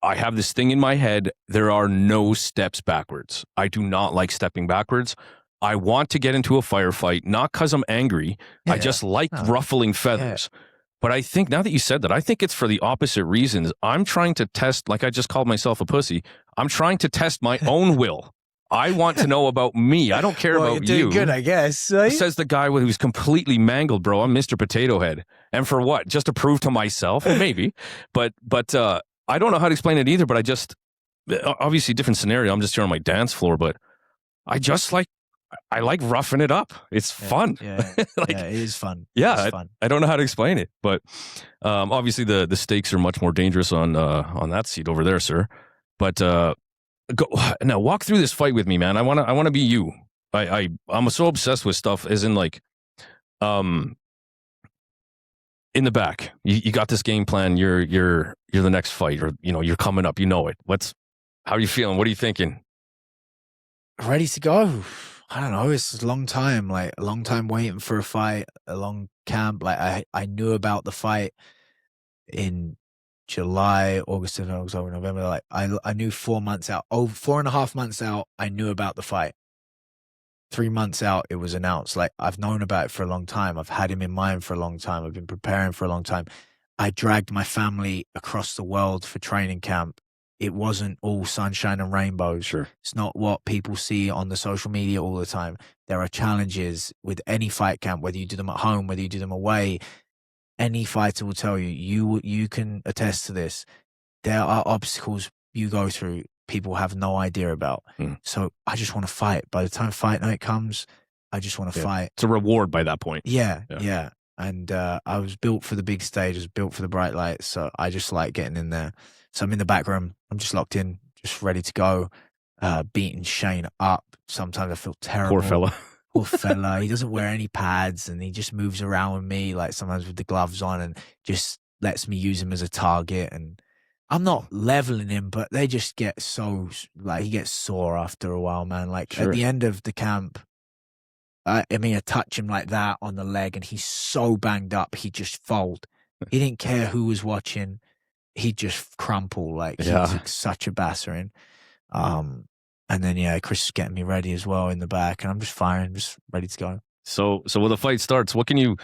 A: have this thing in my head. There are no steps backwards. I do not like stepping backwards. I want to get into a firefight, not because I'm angry. Yeah. I just like ruffling feathers. Yeah. But I think now that you said that, I think it's for the opposite reasons. I'm trying to test, like I just called myself a pussy. I'm trying to test my own will. I want to know about me. I don't care about
B: you're
A: you.
B: Doing good, I guess. Right?
A: Says the guy who's completely mangled, bro. I'm Mr. Potato Head. And for what? Just to prove to myself? Maybe. But I don't know how to explain it either, but I just, obviously different scenario. I'm just here on my dance floor, but I like roughing it up. It's fun.
B: Yeah, it is fun.
A: Yeah,
B: it's fun.
A: I don't know how to explain it, but obviously the stakes are much more dangerous on that seat over there, sir. But now walk through this fight with me, man. I want to be you. I'm so obsessed with stuff, as in like, in the back. You got this game plan. You're the next fight, or you're coming up. You know it. How are you feeling? What are you thinking?
B: Ready to go. I don't know. It's a long time waiting for a fight, a long camp. Like I knew about the fight in July, August, October, November. Like I knew 4 months out. 4.5 months out, I knew about the fight. 3 months out, it was announced. Like I've known about it for a long time. I've had him in mind for a long time. I've been preparing for a long time. I dragged my family across the world for training camp. It wasn't all sunshine and rainbows.
A: Sure.
B: It's not what people see on the social media all the time. There are challenges with any fight camp, whether you do them at home, whether you do them away. Any fighter will tell you, you can attest to this. There are obstacles you go through people have no idea about. So I just want to fight. By the time fight night comes, I just want to fight.
A: It's a reward by that point.
B: Yeah. And I was built for the big stage. I was built for the bright lights. So I just like getting in there. So I'm in the back room. I'm just locked in, just ready to go. Beating Shane up. Sometimes I feel terrible. Poor fella. He doesn't wear any pads and he just moves around with me, like sometimes with the gloves on, and just lets me use him as a target. And I'm not leveling him, but they just get so, like, he gets sore after a while, man. Like at the end of the camp, I touch him like that on the leg and he's so banged up, he just fold. He didn't care who was watching. He'd just crumple. Like he was such a battering. And then, Chris is getting me ready as well in the back, and I'm just firing, just ready to go.
A: So when the fight starts, what can you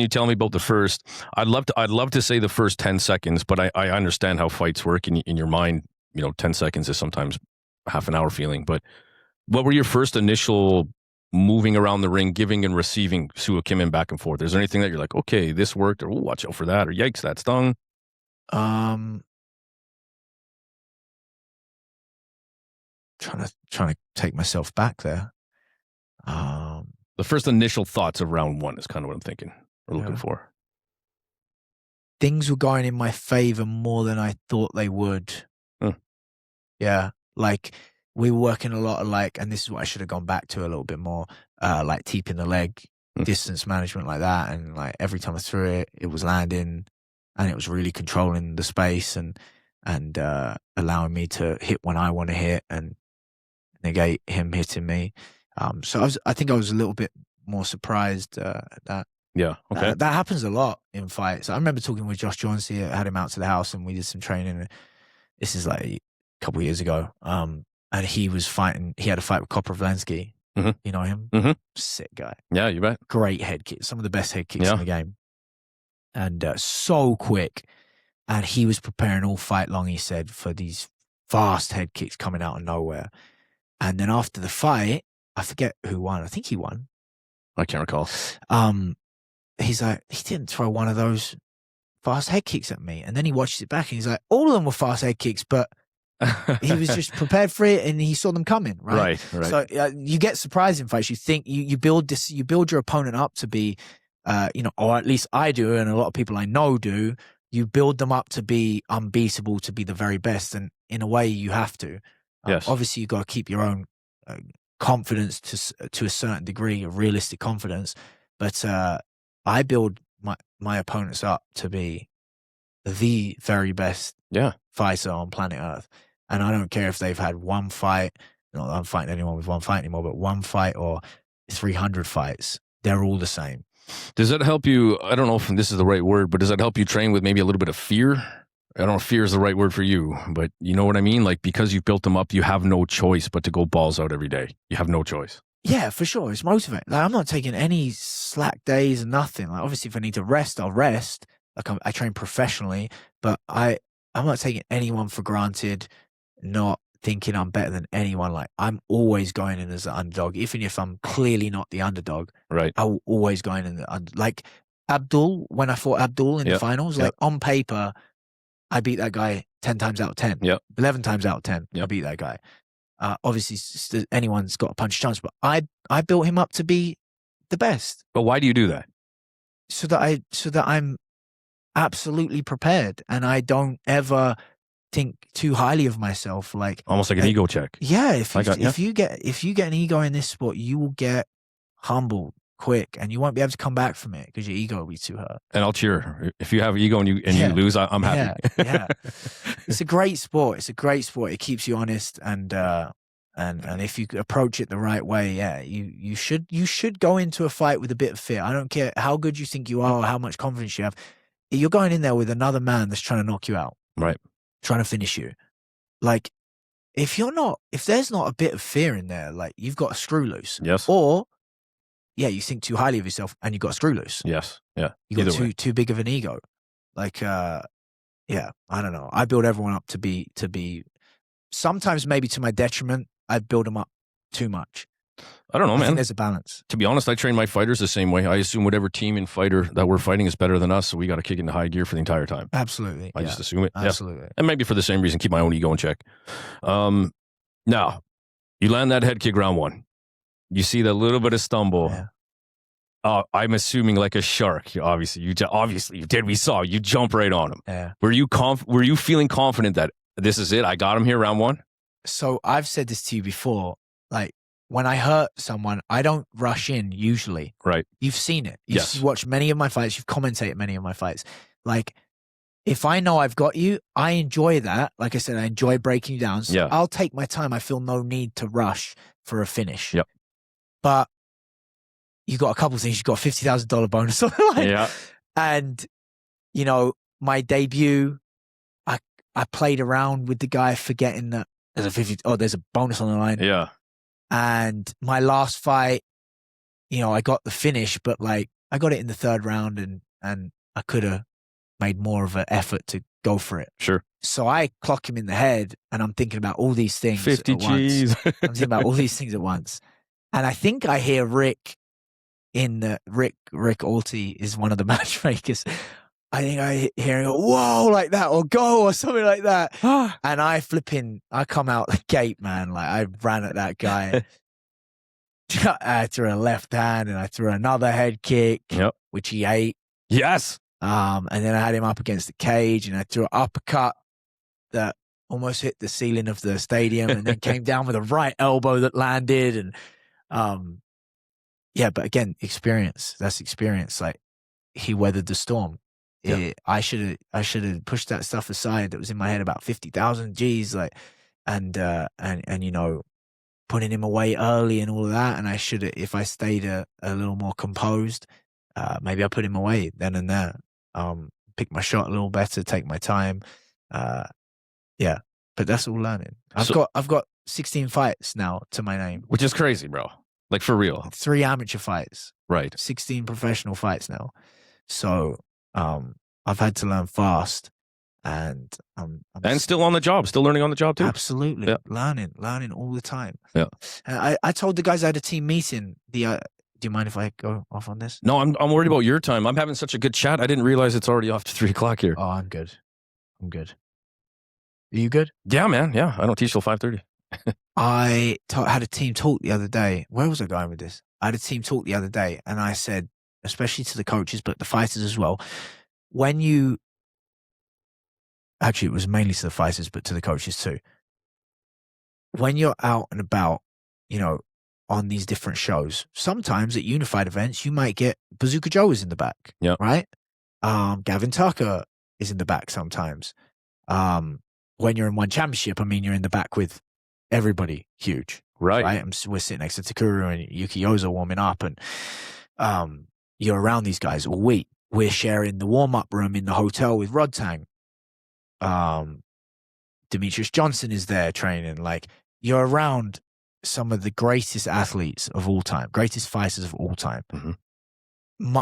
A: tell me about the first? I'd love to say the first 10 seconds, but I understand how fights work in your mind. 10 seconds is sometimes half an hour feeling. But what were your first initial moving around the ring, giving and receiving SuaKim and back and forth? Is there anything that you're like, okay, this worked, or watch out for that, or yikes, that stung?
B: Trying to take myself back there.
A: The first initial thoughts of round one is kind of what I'm thinking or looking for.
B: Things were going in my favor more than I thought they would. Yeah. Like we were working a lot of and this is what I should have gone back to a little bit more. like keeping the leg, distance management like that. And like every time I threw it, it was landing, and it was really controlling the space and allowing me to hit when I want to hit and negate him hitting me. So I think I was a little bit more surprised at that.
A: Yeah. Okay.
B: That happens a lot in fights. I remember talking with Josh Jauncey. I had him out to the house and we did some training. This is like a couple of years ago. And he was fighting. He had a fight with Koprovlensky.
A: Mm-hmm.
B: You know him?
A: Mm-hmm.
B: Sick guy.
A: Yeah, you bet.
B: Great head kicks. Some of the best head kicks in the game. And so quick. And he was preparing all fight long, he said, for these fast head kicks coming out of nowhere. And then after the fight, I forget who won. I think he won.
A: I can't recall.
B: He's like, he didn't throw one of those fast head kicks at me. And then he watches it back and he's like, all of them were fast head kicks, but he was just prepared for it and he saw them coming, right?
A: Right.
B: So you get surprised in fights. You think you build your opponent up to be, or at least I do, and a lot of people I know do. You build them up to be unbeatable, to be the very best, and in a way, you have to.
A: Yes.
B: Obviously, you got to keep your own confidence to a certain degree, of realistic confidence. But I build my opponents up to be the very best fighter on planet Earth, and I don't care if they've had one fight. Not that I'm fighting anyone with one fight anymore, but one fight or 300 fights, they're all the same.
A: Does that help you? I don't know if this is the right word, but does that help you train with maybe a little bit of fear? I don't know if fear is the right word for you, but you know what I mean? Like, because you've built them up, you have no choice but to go balls out every day. You have no choice.
B: Yeah, for sure. It's motivating. Like, I'm not taking any slack days and nothing. Like, obviously, if I need to rest, I'll rest. Like, I train professionally, but I'm not taking anyone for granted, not thinking I'm better than anyone. Like, I'm always going in as the underdog, even if I'm clearly not the underdog.
A: Right.
B: I'm always going in like Abdul, when I fought Abdul in the finals, like on paper, I beat that guy 10 times out of 10. 11 times out of 10, I beat that guy. Obviously, anyone's got a punch chance, but I built him up to be the best.
A: But why do you do that?
B: So that I'm absolutely prepared, and I don't ever think too highly of myself. Like
A: almost like an ego check.
B: Yeah, if you get an ego in this sport, you will get humbled quick, and you won't be able to come back from it because your ego will be too hurt.
A: And I'll cheer if you have ego and you lose. I'm happy.
B: Yeah. It's a great sport. It keeps you honest, and if you approach it the right way, you should go into a fight with a bit of fear. I don't care how good you think you are or how much confidence you have. You're going in there with another man that's trying to knock you out,
A: right?
B: Trying to finish you. Like, if there's not a bit of fear in there, like, you've got a screw loose.
A: Yes.
B: Or you think too highly of yourself and you got a screw loose.
A: Yes. Yeah.
B: You got too big of an ego. Like, I don't know. I build everyone up to be sometimes maybe to my detriment. I build them up too much.
A: I don't know, man.
B: I think there's a balance.
A: To be honest, I train my fighters the same way. I assume whatever team and fighter that we're fighting is better than us, so we got to kick into high gear for the entire time.
B: Absolutely.
A: I just assume it.
B: Absolutely.
A: Yeah. And maybe for the same reason, keep my own ego in check. Now, you land that head kick round one. You see that little bit of stumble.
B: Yeah.
A: I'm assuming like a shark. Obviously, you did. We saw you jump right on him.
B: Yeah.
A: Were you feeling confident that this is it? I got him here round one.
B: So I've said this to you before. Like, when I hurt someone, I don't rush in usually.
A: Right.
B: You've seen it. You've watched many of my fights. You've commentated many of my fights. Like, if I know I've got you, I enjoy that. Like I said, I enjoy breaking you down. So I'll take my time. I feel no need to rush for a finish.
A: Yep.
B: But you got a couple of things. You got a $50,000 bonus on the line.
A: Yeah.
B: And, my debut, I played around with the guy, forgetting that there's a bonus on the line.
A: Yeah.
B: And my last fight, I got the finish, but like, I got it in the third round, and I could have made more of an effort to go for it.
A: Sure.
B: So I clock him in the head, and I'm thinking about all these things
A: 50
B: at once.
A: G's.
B: I'm thinking about all these things at once. And I think I hear Rick Alty is one of the matchmakers. I think I hear him go, whoa, like that, or go, or something like that. And I come out the gate, man. Like, I ran at that guy. I threw a left hand, and I threw another head kick, which he ate.
A: Yes.
B: And then I had him up against the cage, and I threw an uppercut that almost hit the ceiling of the stadium, and then came down with a right elbow that landed. And Yeah, but again, experience. That's experience. Like, he weathered the storm.
A: Yeah.
B: I should have pushed that stuff aside that was in my head about 50,000 G's, like, and you know, putting him away early and all of that. And I should have, if I stayed a little more composed, maybe I put him away then and there. Pick my shot a little better, take my time. Yeah, but that's all learning. I've got 16 fights now to my name,
A: which is crazy, bro. Like, for real.
B: 3 amateur fights,
A: right?
B: 16 professional fights now. So I've had to learn fast, and I'm
A: still on the job, still learning on the job too.
B: Absolutely, learning all the time.
A: Yeah.
B: I told the guys I had a team meeting. Do you mind if I go off on this?
A: No, I'm worried about your time. I'm having such a good chat. I didn't realize it's already off to 3 o'clock here.
B: Oh, I'm good. Are you good?
A: Yeah, man. Yeah, I don't teach till 5:30.
B: I had a team talk the other day. Where was I going with this? I had a team talk the other day, and I said, especially to the coaches, but the fighters as well, actually, it was mainly to the fighters, but to the coaches too. When you're out and about, you know, on these different shows, sometimes at unified events, you might get Bazooka Joe is in the back, right? Gavin Tucker is in the back sometimes. When you're in one championship, I mean, you're in the back with everybody huge, right? We're sitting next to Takuru and Yuki Yoza warming up, and you're around these guys all week. We're sharing the warm-up room in the hotel with Rodtang. Demetrius Johnson is there training. Like, you're around some of the greatest athletes of all time, greatest fighters of all time.
A: Mm-hmm.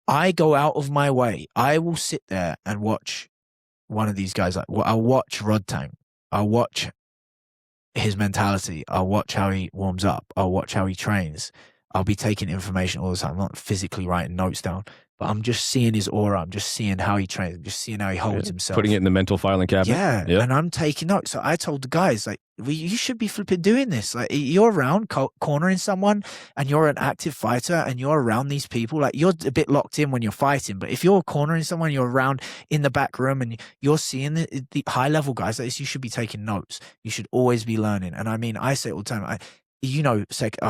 B: I go out of my way. I will sit there and watch one of these guys. Like, I'll watch Rodtang. I'll watch his mentality. I'll watch how he warms up. I'll watch how he trains. I'll be taking information all the time. I'm not physically writing notes down, but I'm just seeing his aura. I'm just seeing how he trains. I'm just seeing how he holds himself.
A: Putting it in the mental filing cabinet.
B: Yeah. And I'm taking notes. So I told the guys, like, you should be flipping doing this. Like, you're around cornering someone, and you're an active fighter, and you're around these people. Like, you're a bit locked in when you're fighting, but if you're cornering someone, you're around in the back room, and you're seeing the high level guys like this, you should be taking notes. You should always be learning. And I mean, I say it all the time. I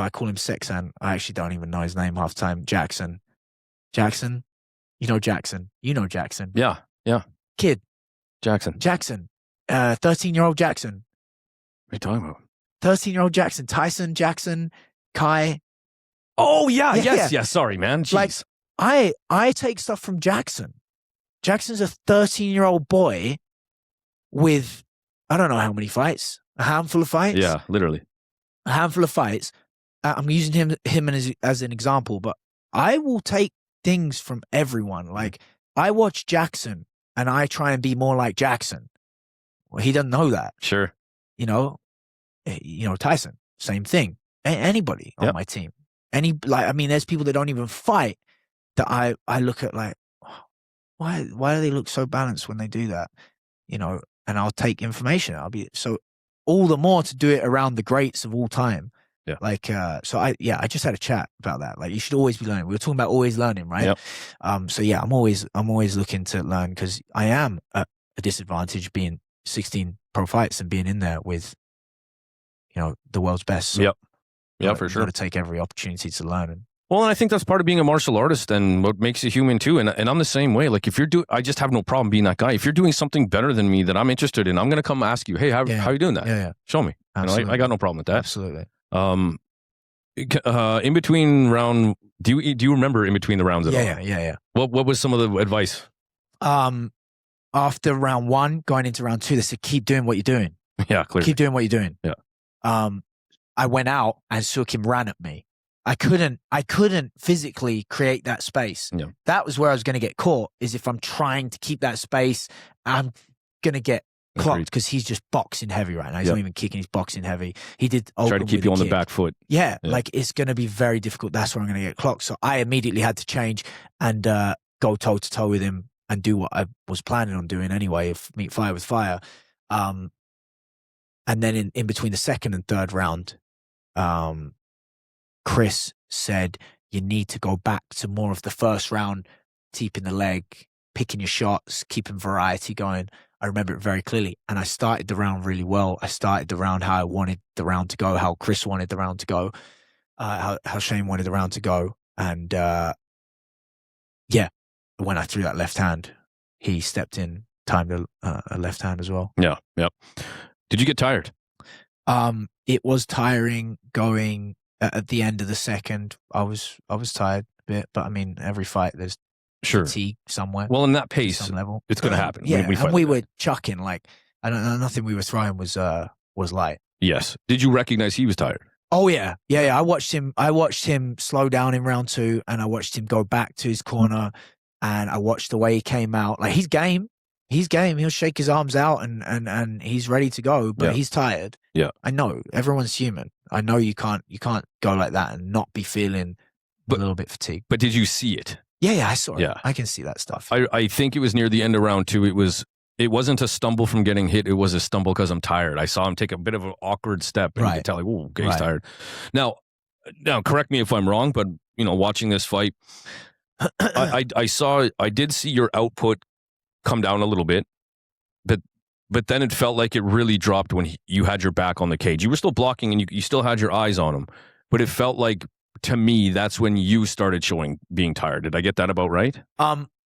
B: call him Sexan. I actually don't even know his name half the time. Jackson. You know Jackson.
A: Yeah.
B: Kid.
A: Jackson.
B: 13-year-old Jackson.
A: What are you talking about?
B: 13-year-old Jackson. Tyson Jackson. Kai.
A: Oh, yeah. Yes. Sorry, man. Jeez.
B: Like, I take stuff from Jackson. Jackson's a 13-year-old boy with, I don't know how many fights. A handful of fights.
A: Yeah, literally.
B: A handful of fights. I'm using him as an example, but I will take things from everyone. Like, I watch Jackson and I try and be more like Jackson. Well, he doesn't know that.
A: Sure.
B: Tyson, same thing. Anybody on my team. There's people that don't even fight that I look at like, why do they look so balanced when they do that? And I'll take information. I'll be so all the more to do it around the greats of all time.
A: Yeah.
B: I just had a chat about that. Like, you should always be learning. We were talking about always learning, right?
A: Yep.
B: I'm always looking to learn, because I am at a disadvantage being 16 pro fights and being in there with, the world's best. So
A: yep. Yeah, for sure.
B: Got to take every opportunity to learn.
A: Well, and I think that's part of being a martial artist and what makes you human too. And I'm the same way. Like, if you're I just have no problem being that guy. If you're doing something better than me that I'm interested in, I'm going to come ask you, hey, how are you doing that?
B: Yeah.
A: Show me. I got no problem with that.
B: Absolutely.
A: In between round, do you remember in between the rounds at all?
B: Yeah.
A: What was some of the advice?
B: After round 1, going into round 2, they said, keep doing what you're doing.
A: Yeah, clearly.
B: Keep doing what you're doing.
A: Yeah.
B: I went out and SuaKim ran at me. I couldn't physically create that space.
A: Yeah.
B: That was where I was going to get caught, is if I'm trying to keep that space, I'm going to get clocked, because he's just boxing heavy right now. He's not even kicking, he's boxing heavy. He did
A: try to keep you on the back foot.
B: Yeah, like, it's going to be very difficult. That's where I'm going to get clocked. So I immediately had to change and go toe to toe with him and do what I was planning on doing anyway, meet fire with fire. And then in between the second and third round, Chris said, you need to go back to more of the first round, keeping the leg, picking your shots, keeping variety going. I remember it very clearly. And I started the round really well. I started the round how I wanted the round to go, how Chris wanted the round to go. how Shane wanted the round to go. And when I threw that left hand, he stepped in, timed a left hand as well.
A: Yeah. Did you get tired?
B: It was tiring going at the end of the second. I was tired a bit, but I mean, every fight there's fatigue somewhere.
A: Well, in that pace,
B: some level,
A: it's going to happen.
B: Yeah, we were chucking like I don't know. Nothing we were throwing was light.
A: Yes. Did you recognize he was tired?
B: Oh yeah. I watched him slow down in round 2, and I watched him go back to his corner, and I watched the way he came out. Like he's game. He'll shake his arms out and he's ready to go, but he's tired.
A: Yeah.
B: I know everyone's human. I know you can't go like that and not be feeling a little bit fatigued.
A: But did you see it?
B: Yeah, I saw it. Yeah. I can see that stuff.
A: I think it was near the end of round 2. It wasn't a stumble from getting hit. It was a stumble because I'm tired. I saw him take a bit of an awkward step, and you could tell, like, "Ooh, okay, he's tired." Now, correct me if I'm wrong, but watching this fight, I did see your output come down a little bit, but then it felt like it really dropped when you had your back on the cage. You were still blocking, and you still had your eyes on him, but it felt like, to me, that's when you started showing being tired. Did I get that about right?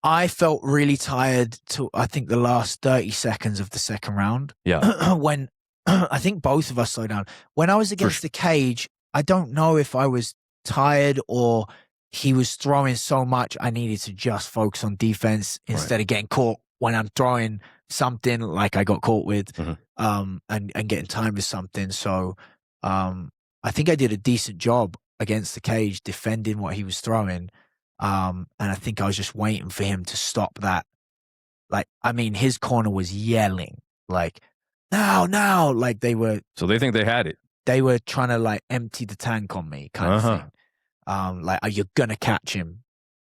B: I felt really tired to, I think, the last 30 seconds of the second round.
A: Yeah.
B: When I think both of us slowed down. When I was against the cage, I don't know if I was tired or he was throwing so much I needed to just focus on defense instead of getting caught when I'm throwing something like I got caught with, and getting timed with something. So I think I did a decent job against the cage defending what he was throwing. And I think I was just waiting for him to stop that. Like, I mean, his corner was yelling, like, now, like they were.
A: So they think they had it.
B: They were trying to like empty the tank on me kind of thing. Like, are you going to catch him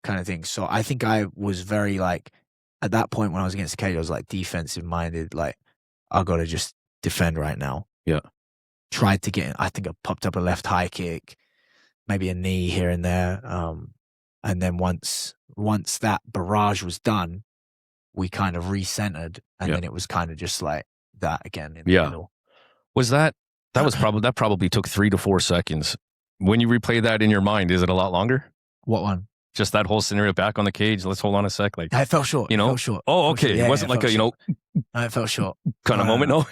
B: kind of thing. So I think I was very like, at that point when I was against the cage, I was like defensive minded. Like, I got to just defend right now.
A: Yeah.
B: Tried to get in. I think I popped up a left high kick, maybe a knee here and there. And then once that barrage was done, we kind of recentered, and then it was kind of just like that again in the middle.
A: Was that probably took 3 to 4 seconds. When you replay that in your mind, is it a lot longer?
B: What one?
A: Just that whole scenario back on the cage. Let's hold on a sec. Like,
B: it felt short. It felt short.
A: Oh, okay. It wasn't like a,
B: No, it felt short.
A: kind of moment. No.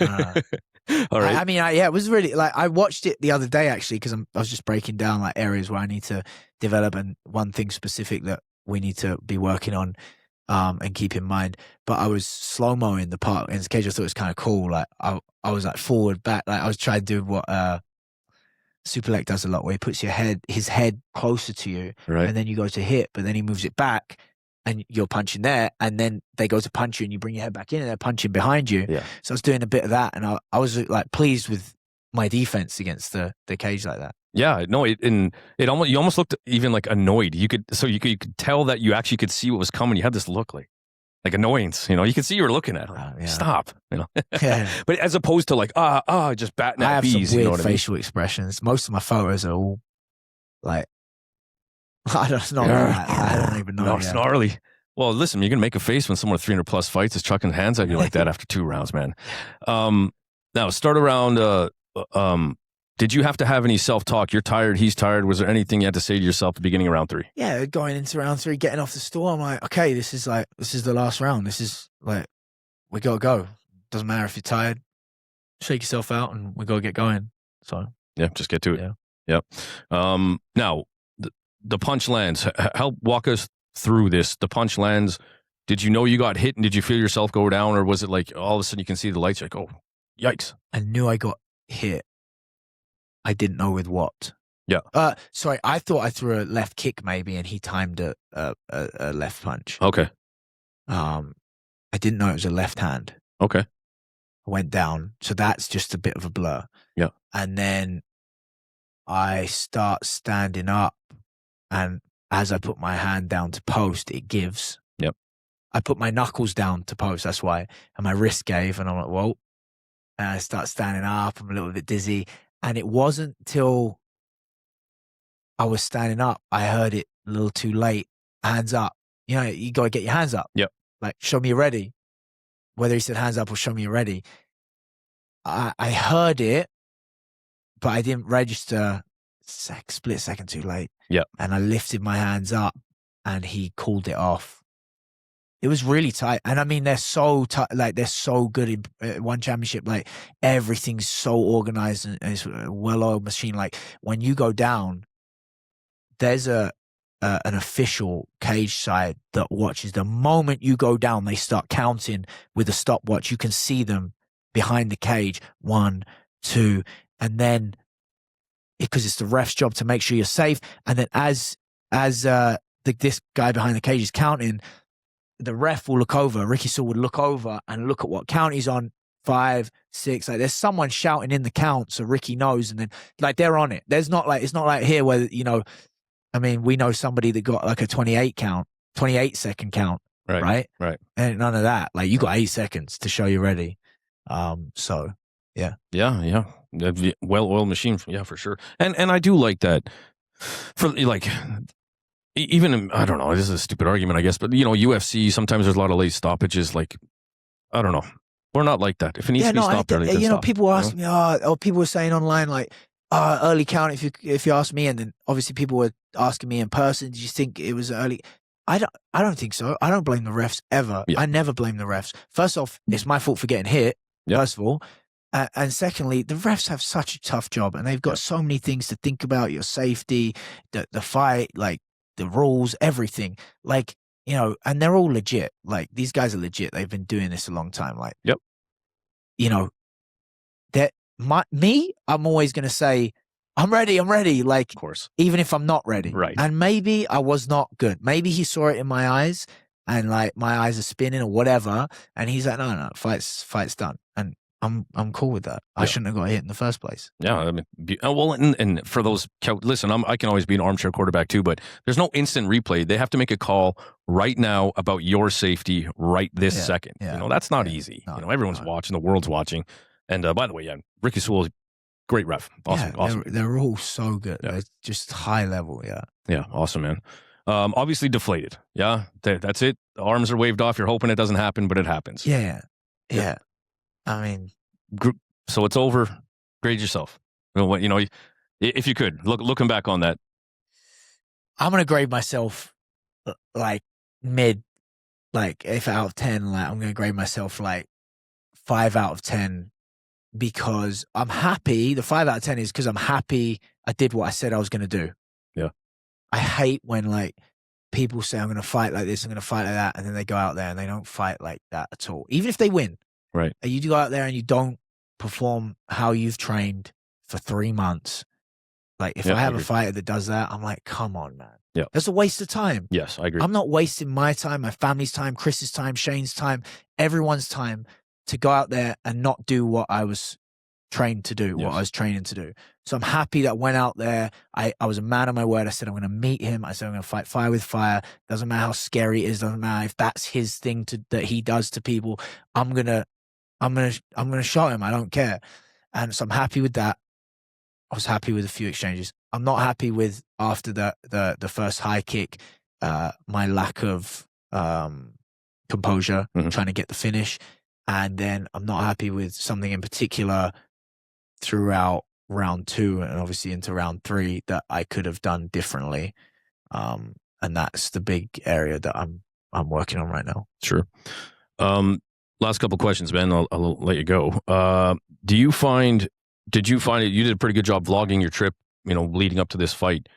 A: All right.
B: I mean, it was really like, I watched it the other day actually, because I was just breaking down like areas where I need to develop, and one thing specific that we need to be working on and keep in mind. But I was slow-moing the part in the cage. I thought it was kind of cool. Like I was like forward, back. Like I was trying to do what Superlek does a lot, where he puts his head closer to you, and then you go to hit, but then he moves it back, and you're punching there, and then they go to punch you, and you bring your head back in, and they're punching behind you.
A: Yeah.
B: So I was doing a bit of that, and I was like pleased with my defense against the cage like that.
A: Yeah, no, you almost looked even like annoyed. You could tell that you actually could see what was coming. You had this look like annoyance. You could see you were looking at it. Stop. But as opposed to like just batting at bees.
B: I have some weird
A: what
B: facial expressions. Most of my photos are all like, I don't know. I don't even know.
A: No, snarly. Well, listen, you're gonna make a face when someone with 300 plus fights is chucking hands at you like that after 2 rounds, man. Now start around. Did you have to have any self-talk? You're tired, he's tired. Was there anything you had to say to yourself at the beginning of round 3?
B: Yeah, going into round 3, getting off the stool, I'm like, okay, this is the last round. This is like, we gotta go. Doesn't matter if you're tired. Shake yourself out, and we gotta get going. So
A: yeah, just get to it. Yeah. Now the punch lands. Help walk us through this. The punch lands. Did you know you got hit, and did you feel yourself go down, or was it like all of a sudden you can see the lights? You're like, oh, yikes!
B: I knew I got hit. I didn't know with what.
A: Yeah.
B: Sorry, I thought I threw a left kick maybe, and he timed a left punch.
A: Okay.
B: I didn't know it was a left hand.
A: Okay.
B: I went down, so that's just a bit of a blur.
A: Yeah.
B: And then I start standing up, and as I put my hand down to post, it gives.
A: Yep.
B: I put my knuckles down to post, that's why, and my wrist gave, and I'm like, whoa. And I start standing up, I'm a little bit dizzy. And it wasn't till I was standing up, I heard it a little too late. Hands up. You got to get your hands up.
A: Yep.
B: Like, show me you're ready. Whether he said hands up or show me you're ready. I heard it, but I didn't register split second too late.
A: Yeah.
B: And I lifted my hands up and he called it off. It was really tight. And I mean, they're so tight, like they're so good in one championship. Like everything's so organized and it's a well-oiled machine. Like when you go down, there's an official cage side that watches. The moment you go down, they start counting with a stopwatch. You can see them behind the cage, 1, 2, and then because it's the ref's job to make sure you're safe. And then as this guy behind the cage is counting, the ref will look over. Ricky Saul would look over and look at what count he's on. 5, 6. Like there's someone shouting in the count, so Ricky knows, and then like they're on it. There's not like it's not like here where I mean, we know somebody that got like a 28 second count, right? And none of that. Like you got 8 seconds to show you're ready. So yeah.
A: Well-oiled machine, for sure. And I do like that for like. Even, I don't know, this is a stupid argument, I guess, but, UFC, sometimes there's a lot of late stoppages. Like, I don't know. We're not like that. If it needs to be stopped early, then stop.
B: People ask me, or people were saying online, like, early count, if you ask me, and then obviously people were asking me in person, did you think it was early? I don't think so. I don't blame the refs ever. Yeah. I never blame the refs. First off, it's my fault for getting hit, first of all. And secondly, the refs have such a tough job, and they've got so many things to think about, your safety, the fight, like, the rules, everything, like, and they're all legit. Like these guys are legit. They've been doing this a long time. Like, I'm always going to say, I'm ready. Like, of course, even if I'm not ready.
A: Right.
B: And maybe I was not good. Maybe he saw it in my eyes and like my eyes are spinning or whatever. And he's like, no, fight's done. And I'm cool with that. I shouldn't have got hit in the first place.
A: Yeah, I mean, well, and for those, listen, I can always be an armchair quarterback too, but there's no instant replay. They have to make a call right now about your safety right this second.
B: Yeah.
A: That's not easy.
B: No,
A: everyone's watching, the world's watching. And by the way, Ricky Sewell, great ref. Awesome.
B: They're all so good. Yeah. They're just high level. Yeah.
A: Yeah, awesome, man. Obviously deflated. Yeah, that's it. The arms are waved off. You're hoping it doesn't happen, but it happens.
B: Yeah. I mean,
A: so it's over. Grade yourself. If you could, looking back on that.
B: I'm gonna grade myself like mid, like if out of 10, like I'm gonna grade myself like 5 out of 10 because I'm happy. The 5 out of 10 is because I'm happy I did what I said I was gonna do.
A: Yeah.
B: I hate when like people say I'm gonna fight like this, I'm gonna fight like that, and then they go out there and they don't fight like that at all. Even if they win.
A: Right.
B: You go out there and you don't perform how you've trained for 3 months. Like if I have a fighter that does that, I'm like, come on, man.
A: Yeah.
B: That's a waste of time.
A: Yes, I agree.
B: I'm not wasting my time, my family's time, Chris's time, Shane's time, everyone's time to go out there and not do what I was trained to do, what I was training to do. So I'm happy that I went out there. I was a man of my word. I said, I'm going to meet him. I said, I'm going to fight fire with fire. Doesn't matter how scary it is. Doesn't matter if that's his thing that he does to people. I'm going to show him. I don't care. And so I'm happy with that. I was happy with a few exchanges. I'm not happy with after the first high kick, my lack of composure, trying to get the finish. And then I'm not happy with something in particular throughout round 2 and obviously into round 3 that I could have done differently. And that's the big area that I'm working on right now.
A: Sure. Last couple questions, Ben. I'll let you go. Did you find it? You did a pretty good job vlogging your trip, leading up to this fight.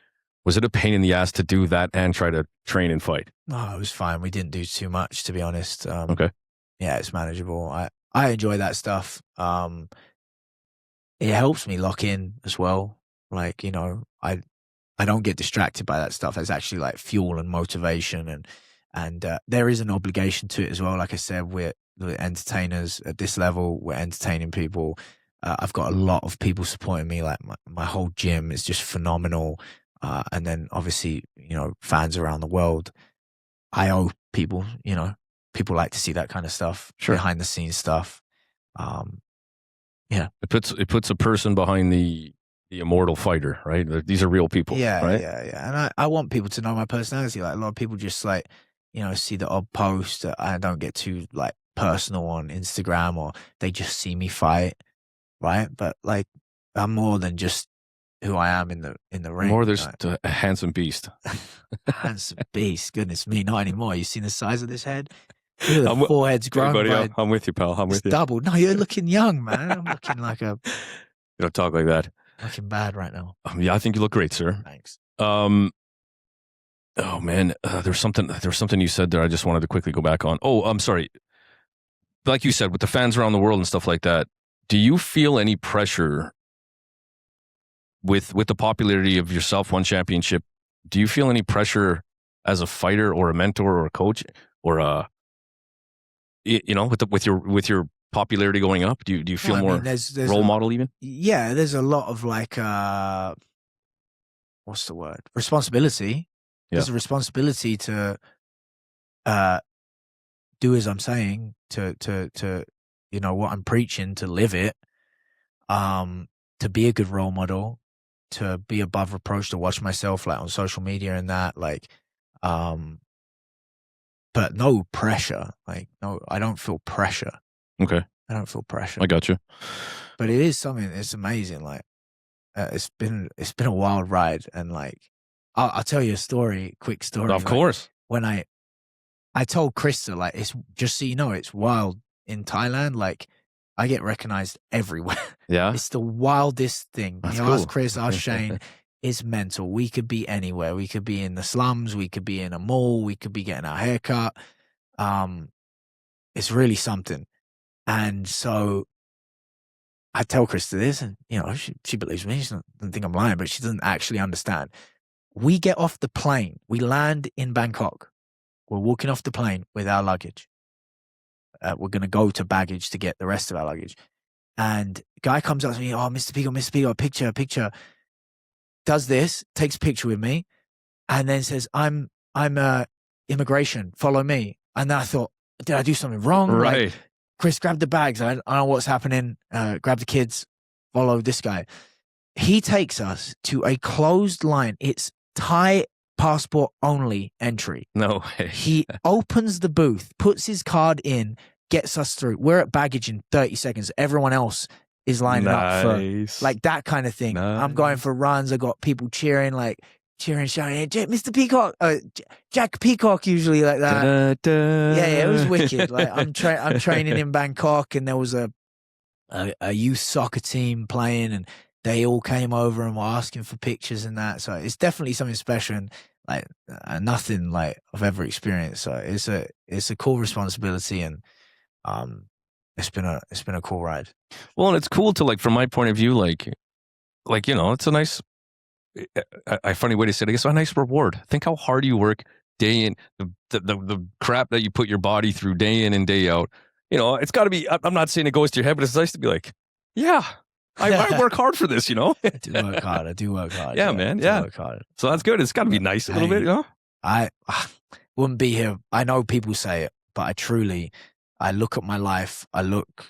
A: Was it a pain in the ass to do that and try to train and fight?
B: No, it was fine. We didn't do too much, to be honest.
A: Okay.
B: Yeah, it's manageable. I enjoy that stuff. It helps me lock in as well. Like, I don't get distracted by that stuff. It's actually like fuel and motivation, and there is an obligation to it as well. Like I said, we're entertainers at this level. We're entertaining people. I've got a lot of people supporting me. Like my whole gym is just phenomenal. And then obviously, fans around the world. I owe people, people like to see that kind of stuff, behind the scenes stuff. Yeah,
A: it puts a person behind the immortal fighter, right? These are real people.
B: Yeah,
A: right?
B: Yeah. And I want people to know my personality. Like a lot of people just like, see the odd post that I don't get too like personal on Instagram, or they just see me fight, right? But like, I'm more than just who I am in the ring.
A: More there's a handsome beast.
B: Handsome beast. Goodness me, not anymore. You seen the size of this head? Look at the forehead's grown.
A: Hey, buddy, I'm with you, pal. I'm with you.
B: Double. No, you're looking young, man. I'm looking like a.
A: You don't talk like that.
B: Looking bad right now.
A: Yeah, I think you look great, sir.
B: Thanks.
A: Oh man, there's something you said there. I just wanted to quickly go back on. Oh, I'm sorry. Like you said, with the fans around the world and stuff like that, do you feel any pressure with the popularity of yourself, one championship? Do you feel any pressure as a fighter or a mentor or a coach or with your popularity going up? Do you feel more there's role model even?
B: Yeah, there's a lot of like what's the word? Responsibility. Yeah. There's a responsibility to do as I'm saying, to what I'm preaching, to live it, to be a good role model, to be above reproach, to watch myself like on social media and that, like, but no pressure. Like, no, I don't feel pressure.
A: Okay.
B: I don't feel pressure.
A: I got you.
B: But it is something, it's amazing. Like, it's been a wild ride. And like, I'll tell you a quick story.
A: Of course.
B: When I told Krista, like, it's just so you know, it's wild in Thailand. Like, I get recognized everywhere.
A: Yeah.
B: It's the wildest thing.
A: That's
B: cool.
A: Ask
B: Chris, ask Shane. It's mental. We could be anywhere. We could be in the slums. We could be in a mall. We could be getting our hair cut. It's really something. And so I tell Krista this, and, she believes me. She doesn't think I'm lying, but she doesn't actually understand. We get off the plane. We land in Bangkok. We're walking off the plane with our luggage. We're going to go to baggage to get the rest of our luggage. And guy comes up to me, oh, Mr. Peacock, picture. Does this, takes a picture with me, and then says, I'm immigration, follow me. And then I thought, did I do something wrong?
A: Right.
B: Like, Chris, grab the bags. I don't know what's happening. Grab the kids, follow this guy. He takes us to a closed line. It's Thai passport only entry.
A: No way.
B: He opens the booth, puts his card in, gets us through. We're at baggage in 30 seconds. Everyone else is lining up for like that kind of thing. Nice. I'm going for runs. I got people cheering, shouting, hey, Mr. Peacock, Jack Peacock, usually like that. Da, da. Yeah, it was wicked. Like I'm training in Bangkok, and there was a youth soccer team playing, and they all came over and were asking for pictures and that. So it's definitely something special, and like nothing like I've ever experienced. So it's a cool responsibility, and it's been a cool ride.
A: Well, and it's cool to, like, from my point of view, like it's a nice, a funny way to say it, I guess, a nice reward. Think how hard you work day in, the crap that you put your body through day in and day out. It's got to be, I'm not saying it goes to your head, but it's nice to be like, yeah, I work hard for this, I
B: do work hard.
A: Yeah, man. Yeah.
B: Work hard.
A: So that's good. It's got to be nice a little bit,
B: I wouldn't be here. I know people say it, but I look at my life. I look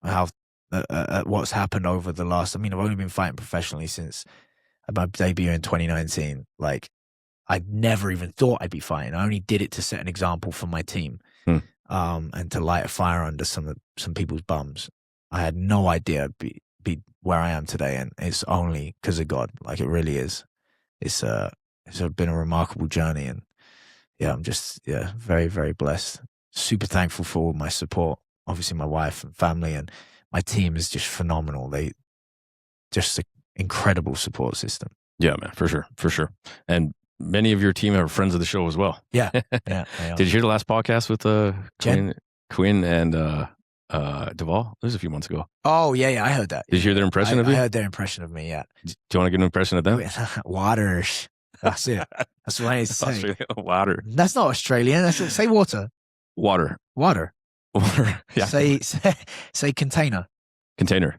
B: how at what's happened over the last. I mean, I've only been fighting professionally since my debut in 2019. Like, I never even thought I'd be fighting. I only did it to set an example for my team, and to light a fire under some people's bums. I had no idea be where I am today, and it's only because of God. Like, it really is. It's been a remarkable journey, and I'm just very, very blessed. Super thankful for all my support. Obviously, my wife and family, and my team is just phenomenal. They just an incredible support system. Yeah, man, for sure. And many of your team are friends of the show as well. Yeah. Did you hear the last podcast with Quinn and Duvall? This was a few months ago. Oh, yeah, I heard that. Did you hear their impression of you? I heard their impression of me, yeah. Do you want to get an impression of them? Waters. That's it. That's what I need to say. Water. That's not Australian. Say water. Water. Yeah. Say container. Container.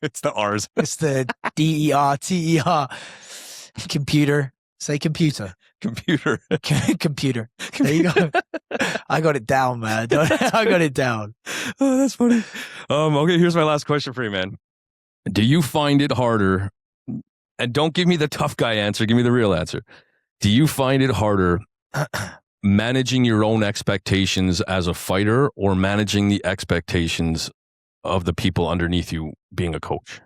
B: It's the R's. It's the DERTER. Computer. Say computer. Computer. There you go. I got it down, man. I got it down. Oh, that's funny. Okay, here's my last question for you, man. Do you find it harder? And don't give me the tough guy answer. Give me the real answer. Do you find it harder managing your own expectations as a fighter, or managing the expectations of the people underneath you being a coach?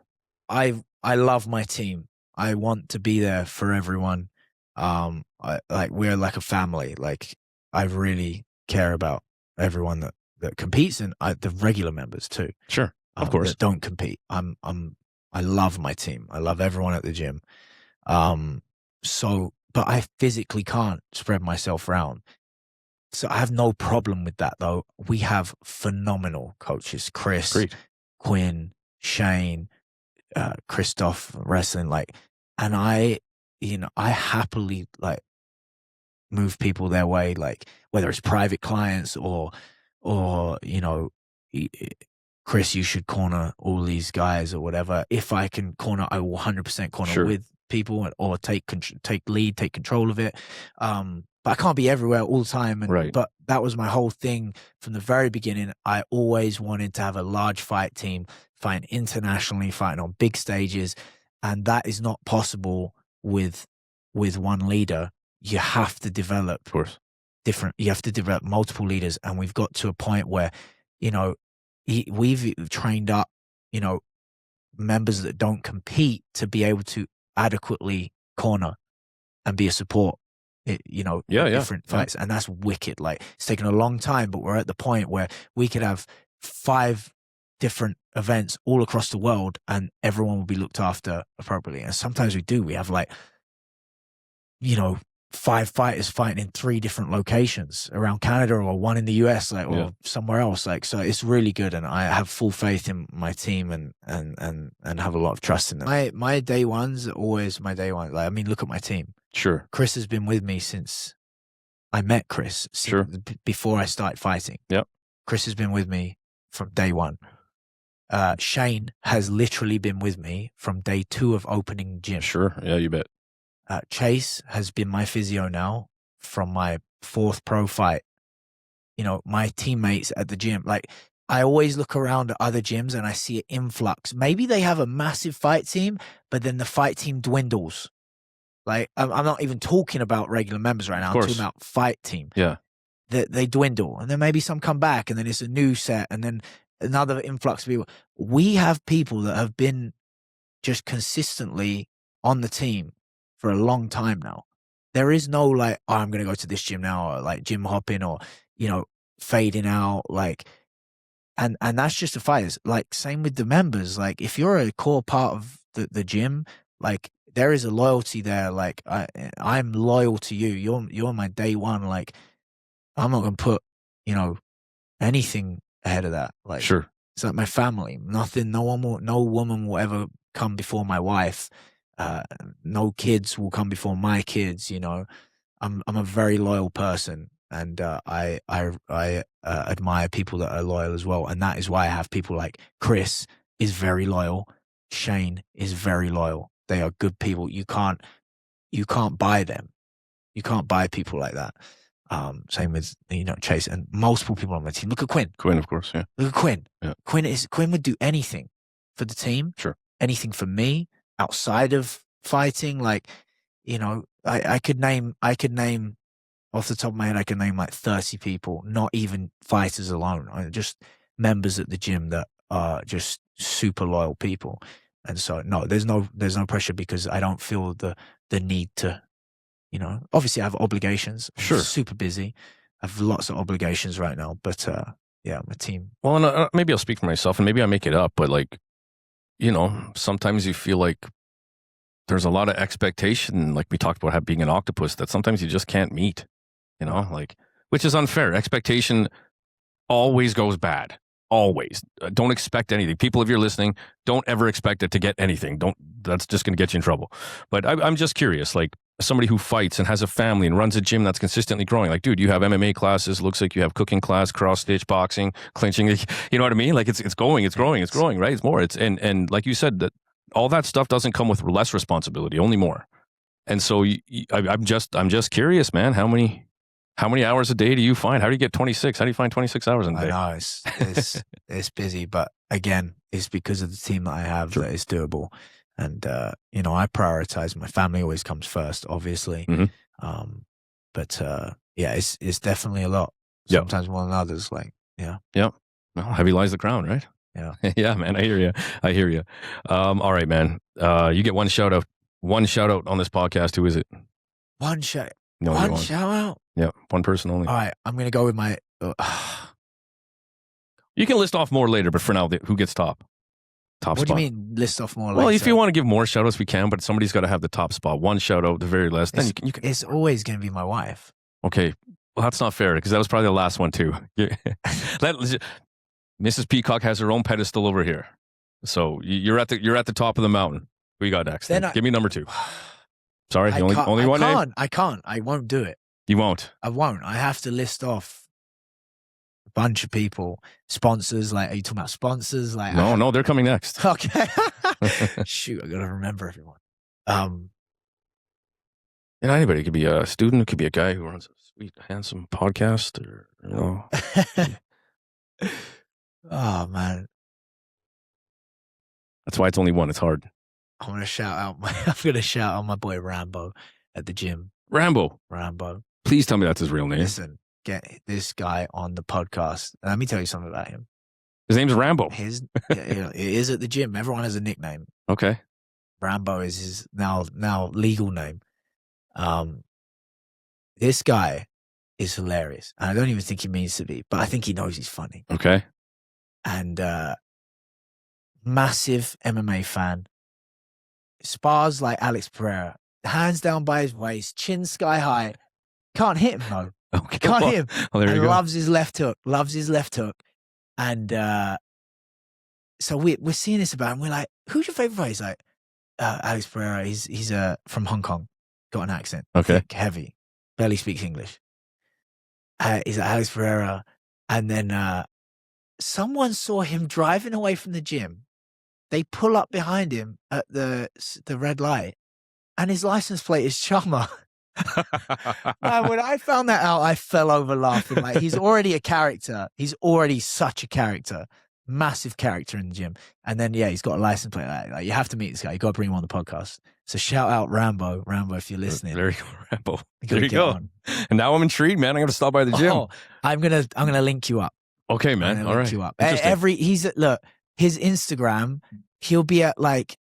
B: I've I love my team. I want to be there for everyone. We're like a family. Like, I really care about everyone that competes, and the regular members too.
A: Sure, of course.
B: That don't compete. I love my team. I love everyone at the gym. But I physically can't spread myself around. So I have no problem with that, though. We have phenomenal coaches: Chris,
A: Great.
B: Quinn, Shane, Christoph, wrestling. And I happily move people their way, whether it's private clients or Chris, you should corner all these guys or whatever. If I can corner, I will 100% corner with people, or take lead, take control of it. But I can't be everywhere all the time. But that was my whole thing from the very beginning. I always wanted to have a large fight team, fighting internationally, fighting on big stages. And that is not possible with one leader. You have to develop you have to develop multiple leaders. And we've got to a point where, we've trained up, members that don't compete to be able to adequately corner and be a support, different fights. And that's wicked. It's taken a long time, but we're at the point where we could have 5 different events all across the world and everyone will be looked after appropriately. And sometimes we do. We have 5 fighters fighting in 3 different locations around Canada, or 1 in the US, or somewhere else. So it's really good, and I have full faith in my team and have a lot of trust in them. My day ones are always my day one. Look at my team.
A: Sure.
B: Chris has been with me since I met Chris. Before I started fighting.
A: Yep.
B: Chris has been with me from day one. Shane has literally been with me from day 2 of opening gym.
A: Sure. Yeah, you bet.
B: Chase has been my physio now from my 4th pro fight. My teammates at the gym, I always look around at other gyms and I see an influx. Maybe they have a massive fight team, but then the fight team dwindles. I'm not even talking about regular members right now. I'm talking about fight team.
A: Yeah.
B: They dwindle, and then maybe some come back, and then it's a new set, and then another influx of people. We have people that have been just consistently on the team for a long time now. There is no I'm going to go to this gym now, or gym hopping, or, fading out. And that's just the fighters. Same with the members. If you're a core part of the gym, there is a loyalty there. I'm loyal to you. You're my day one. I'm not going to put, anything ahead of that.
A: Sure.
B: It's like my family. No woman will ever come before my wife. No kids will come before my kids. I'm a very loyal person, and I admire people that are loyal as well. And that is why I have people like Chris is very loyal. Shane is very loyal. They are good people. You can't buy them. You can't buy people like that. Same with Chase and multiple people on my team. Look at Quinn.
A: Quinn, of course, yeah.
B: Look at Quinn.
A: Yeah.
B: Quinn would do anything for the team.
A: Sure.
B: Anything for me outside of fighting. I could name off the top of my head. I could name 30 people, not even fighters alone. Just members at the gym that are just super loyal people. And so no, there's no pressure, because I don't feel the need to. Obviously I have obligations. I'm
A: sure.
B: Super busy. I have lots of obligations right now, but my team.
A: Well, and, maybe I'll speak for myself, and maybe I make it up, but sometimes you feel like there's a lot of expectation, like we talked about being an octopus, that sometimes you just can't meet, which is unfair. Expectation always goes bad. Always. Don't expect anything. People, if you're listening, don't ever expect it to get anything. That's just going to get you in trouble. But I'm just curious, somebody who fights and has a family and runs a gym that's consistently growing, dude, you have MMA classes, looks like you have cooking class, cross stitch, boxing, clinching, you know what I mean? It's growing, right? It's more. And like you said, that all that stuff doesn't come with less responsibility, only more. And so I'm just curious, man, how many hours a day do you find? How do you get 26? How do you find 26 hours in a day?
B: I know it's busy, but again, it's because of the team that I have that it's doable. And, I prioritize my family always comes first, obviously.
A: Mm-hmm.
B: But it's definitely a lot. Sometimes more than others.
A: Yeah. Well, heavy lies the crown, right?
B: Yeah.
A: Yeah, man. I hear you. I hear you. All right, man. You get one shout out. One shout out on this podcast. Who is it?
B: One shout.
A: No, you
B: One
A: won't.
B: shout out.
A: Yeah, one person only.
B: All right, I'm gonna go with my.
A: You can list off more later, but for now, who gets top? Top
B: What
A: spot.
B: do you mean list off more?
A: Well,
B: later?
A: if you want to give more shout outs, we can, but somebody's got to have the top spot. One shout out at the very least. Then you can.
B: It's always gonna be my wife.
A: Okay. Well, that's not fair because that was probably the last one too. Mrs. Peacock has her own pedestal over here. So you're at the top of the mountain. Who you got next? Give me number 2. Sorry, only one name.
B: I can't. I won't do it.
A: You won't.
B: I won't. I have to list off a bunch of people. Sponsors, like, are you talking about sponsors? Like,
A: no, they're coming next.
B: Okay. Shoot, I gotta remember everyone.
A: Anybody. It could be a student. It could be a guy who runs a sweet, handsome podcast, or
B: Oh man,
A: that's why it's only one. It's hard.
B: I'm gonna shout out my boy Rambo at the gym.
A: Rambo.
B: Please
A: tell me that's his real name.
B: Listen, get this guy on the podcast. Let me tell you something about him.
A: His name's Rambo.
B: It is at the gym. Everyone has a nickname.
A: Okay.
B: Rambo is his now legal name. This guy is hilarious. And I don't even think he means to be, but I think he knows he's funny.
A: Okay.
B: And massive MMA fan. Spars like Alex Pereira. Hands down by his waist, chin sky high. Can't hit him though.
A: Okay.
B: Can't hit him.
A: Well, there you go.
B: Loves his left hook. And so we're seeing this about him. We're like, who's your favorite fighter? He's like, Alex Pereira. He's from Hong Kong. Got an accent.
A: Okay.
B: Thick, heavy. Barely speaks English. He's like Alex Pereira. And then someone saw him driving away from the gym. They pull up behind him at the red light, and his license plate is Chama. Man, when I found that out, I fell over laughing. Like, he's already a character. He's already such a character. Massive character in the gym. And then, yeah, he's got a license plate. Like, you have to meet this guy. You got to bring him on the podcast. So shout out Rambo. Rambo, if you're listening.
A: There you go, Rambo.
B: There you go.
A: And now I'm intrigued, man. I'm going to stop by the gym.
B: Oh, I'm gonna link you up.
A: Okay, man. All right.
B: You up. Look, his Instagram, he'll be at like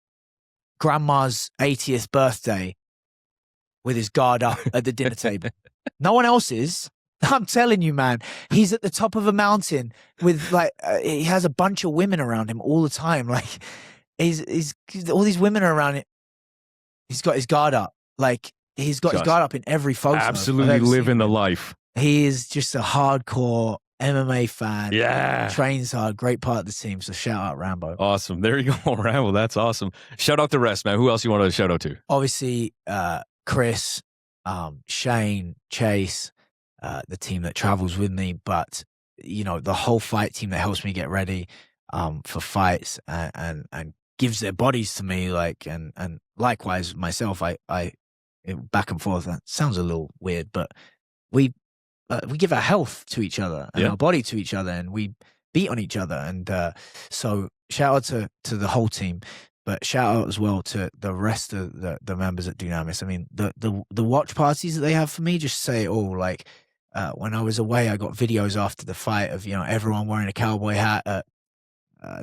B: grandma's 80th birthday with his guard up at the dinner table. No one else is. I'm telling you, man. He's at the top of a mountain with like he has a bunch of women around him all the time. Like he's all these women are around him. He's got his guard up. Like he's got his guard up in every photo.
A: Absolutely living the life.
B: He is just a hardcore MMA fan.
A: Yeah.
B: Trains hard. Great part of the team. So shout out Rambo.
A: Awesome. There you go, Rambo. That's awesome. Shout out the rest, man. Who else you want to shout out to?
B: Obviously, Chris, Shane, Chase, the team that travels with me, but the whole fight team that helps me get ready for fights and gives their bodies to me, like and likewise myself. I back and forth. That sounds a little weird, but we give our health to each other and our body to each other, and we beat on each other. And so shout out to the whole team, but shout out as well to the rest of the members at Dunamis. I mean, the watch parties that they have for me just say it all. Like when I was away, I got videos after the fight of everyone wearing a cowboy hat at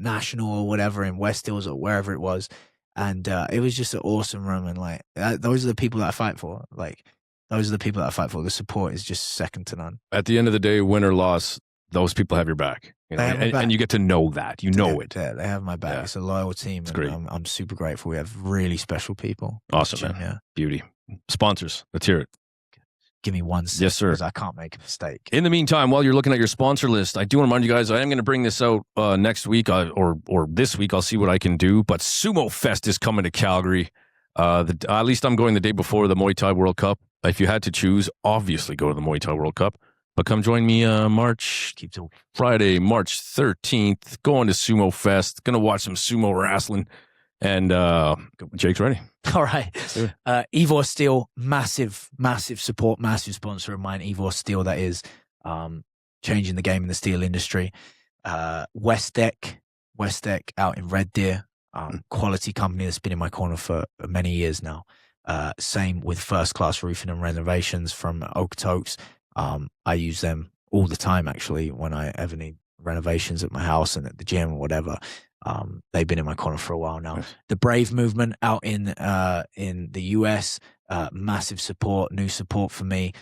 B: National or whatever in West Hills or wherever it was, and it was just an awesome room. And like those are the people that I fight for. Like those are the people that I fight for. The support is just second to none. At
A: the end of the day, win or loss, those people have your back. And you get to know that. You know it.
B: Yeah, they have my back. Yeah. It's a loyal team.
A: It's great.
B: I'm super grateful. We have really special people.
A: Awesome, man. Yeah. Beauty. Sponsors. Let's hear it.
B: Give me 1 second.
A: Yes, sir.
B: Because I can't make a mistake.
A: In the meantime, while you're looking at your sponsor list, I do want to remind you guys, I am going to bring this out next week or this week. I'll see what I can do. But Sumo Fest is coming to Calgary. At least I'm going the day before the Muay Thai World Cup. If you had to choose, obviously go to the Muay Thai World Cup. But come join me Friday, March 13th. Going to Sumo Fest. Going to watch some sumo wrestling. And Jake's ready.
B: All right. Evor Steel, massive support, massive sponsor of mine. Evor Steel, that is changing the game in the steel industry. West Deck out in Red Deer. Quality company that's been in my corner for many years now. Same with First Class Roofing and Renovations from Okotoks. I use them all the time, actually, when I ever need renovations at my house and at the gym or whatever. They've been in my corner for a while now. The Brave movement out in the US, massive support, new support for me.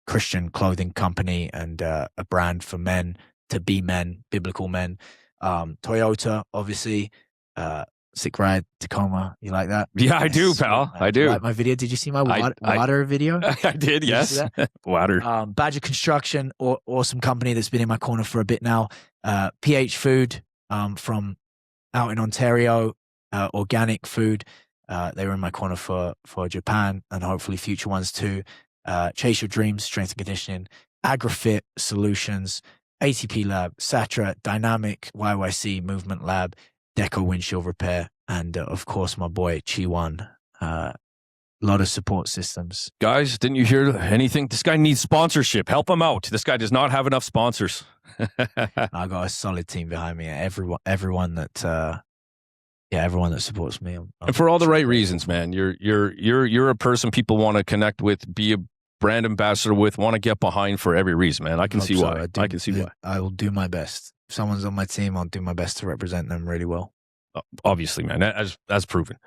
B: Christian clothing company and a brand for men to be men, biblical men. Toyota, obviously. Sick ride, Tacoma. You like that?
A: Yeah, I do, pal. I do.
B: Like my video. Did you see my water video?
A: I did, yes. Water.
B: Badger Construction, awesome company that's been in my corner for a bit now. PH Food from out in Ontario, organic food. They were in my corner for Japan and hopefully future ones too. Chase Your Dreams, Strength and Conditioning. AgriFit Solutions, ATP Lab, Satra, Dynamic, YYC, Movement Lab, Deco Windshield Repair, and of course my boy Chi-Wan. A lot of support systems.
A: Guys, didn't you hear anything? This guy needs sponsorship. Help him out. This guy does not have enough sponsors.
B: I got a solid team behind me. Everyone that supports me.
A: And for all the right reasons, man. You're a person people want to connect with, be a brand ambassador with, want to get behind for every reason, man. I can see why. I can see why.
B: I will do my best. If someone's on my team, I'll do my best to represent them really well.
A: Obviously, man, as proven.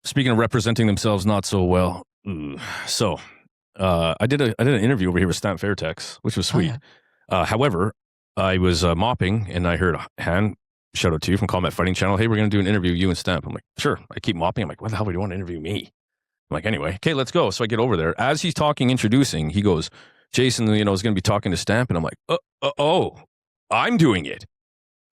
A: Speaking of representing themselves not so well, so I did an interview over here with Stamp Fairtex, which was sweet. Oh, yeah. However, I was mopping and I heard a hand, shout out to you from Combat Fighting Channel. Hey, we're going to do an interview, you and Stamp. I'm like, sure. I keep mopping. I'm like, what the hell would you want to interview me? I'm like, anyway, okay, let's go. So I get over there. As he's talking, introducing, he goes, Jason, is going to be talking to Stamp. And I'm like, oh, I'm doing it.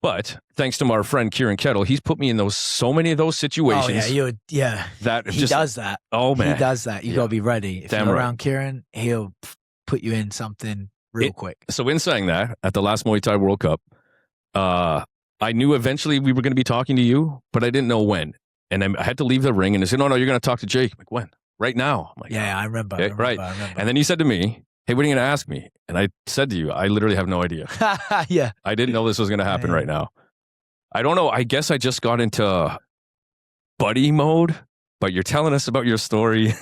A: But thanks to our friend Kieran Kettle, he's put me in so many of those situations.
B: Oh, yeah,
A: that
B: he does that.
A: Oh, man.
B: He does that. You got to be ready. If you're around Kieran, he'll put you in something real quick. So
A: in saying that, at the last Muay Thai World Cup, I knew eventually we were going to be talking to you, but I didn't know when. And I had to leave the ring, and they said, no, you're going to talk to Jake. I'm like, when? Right now. I'm like,
B: yeah, I remember.
A: Okay, right. And then you said to me, hey, what are you going to ask me? And I said to you, I literally have no idea.
B: Yeah.
A: I didn't know this was going to happen right now. I don't know. I guess I just got into buddy mode, but you're telling us about your story.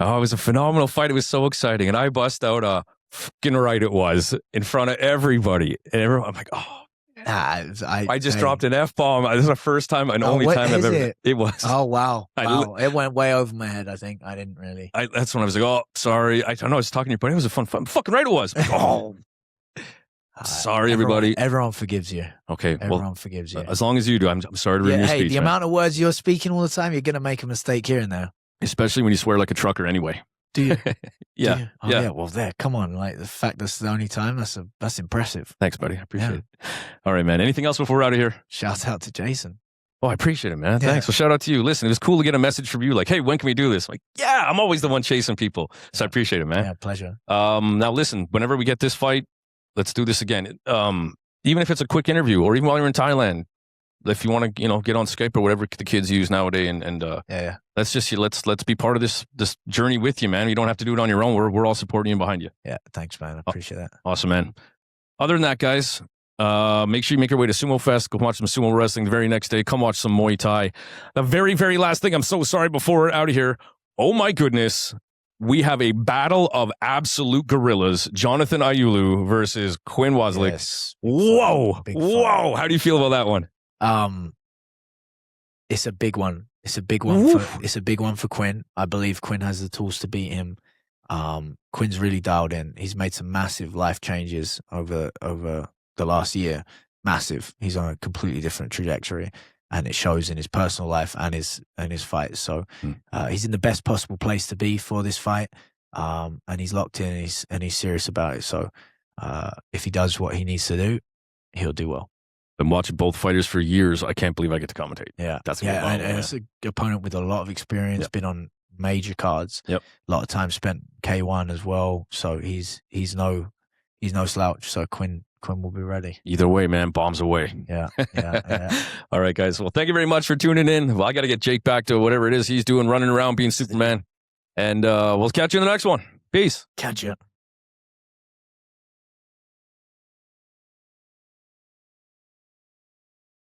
A: Oh, it was a phenomenal fight. It was so exciting. And I bust out fucking right it was in front of everybody. And everyone, I'm like, oh. I just dropped an F-bomb. This is the first time and only time I've ever. It was.
B: Oh, wow. It went way over my head, I think. I didn't really.
A: That's when I was like, oh, sorry. I don't know. I was talking to you, but it was a fun fight. Fucking right it was. Like, oh. Sorry, everybody.
B: Everyone forgives you.
A: Okay.
B: Everyone forgives you.
A: As long as you do. I'm sorry to ruin your speech.
B: The amount of words you're speaking all the time, you're going to make a mistake here and there.
A: Especially when you swear like a trucker anyway.
B: Do you?
A: Yeah.
B: Do you? Oh, yeah. Well, come on. Like the fact that's the only time, that's impressive.
A: Thanks, buddy. I appreciate it. All right, man. Anything else before we're out of here?
B: Shout out to Jason.
A: Oh, I appreciate it, man. Thanks. Well, shout out to you. Listen, it was cool to get a message from you like, hey, when can we do this? I'm like, yeah, I'm always the one chasing people. So I appreciate it, man.
B: Yeah, pleasure.
A: Now, listen, whenever we get this fight, let's do this again. Even if it's a quick interview or even while you're in Thailand, if you want to, get on Skype or whatever the kids use nowadays, and let's be part of this journey with you, man. You don't have to do it on your own. We're all supporting you and behind you.
B: Yeah, thanks, man. I appreciate that.
A: Awesome, man. Other than that, guys, make sure you make your way to Sumo Fest. Go watch some sumo wrestling the very next day. Come watch some Muay Thai. The very, very last thing, I'm so sorry before we're out of here. Oh my goodness. We have a battle of absolute gorillas. Jonathan Ayulu versus Quinn Waslick.
B: Yes.
A: Whoa. Whoa. How do you feel about that one?
B: It's a big one. It's a big one for Quinn. I believe Quinn has the tools to beat him. Quinn's really dialed in. He's made some massive life changes over the last year. Massive. He's on a completely different trajectory, and it shows in his personal life and his fight. So he's in the best possible place to be for this fight. And he's locked in and he's serious about it. So if he does what he needs to do, he'll do well.
A: Been watching both fighters for years. I can't believe I get to commentate.
B: Yeah, and it's an opponent with a lot of experience. Been on major cards.
A: Yep,
B: a lot of time spent K1 as well. So he's no slouch. So Quinn will be ready.
A: Either way, man, bombs away.
B: Yeah.
A: All right, guys. Well, thank you very much for tuning in. Well, I got to get Jake back to whatever it is he's doing, running around being Superman. And we'll catch you in the next one. Peace.
B: Catch you.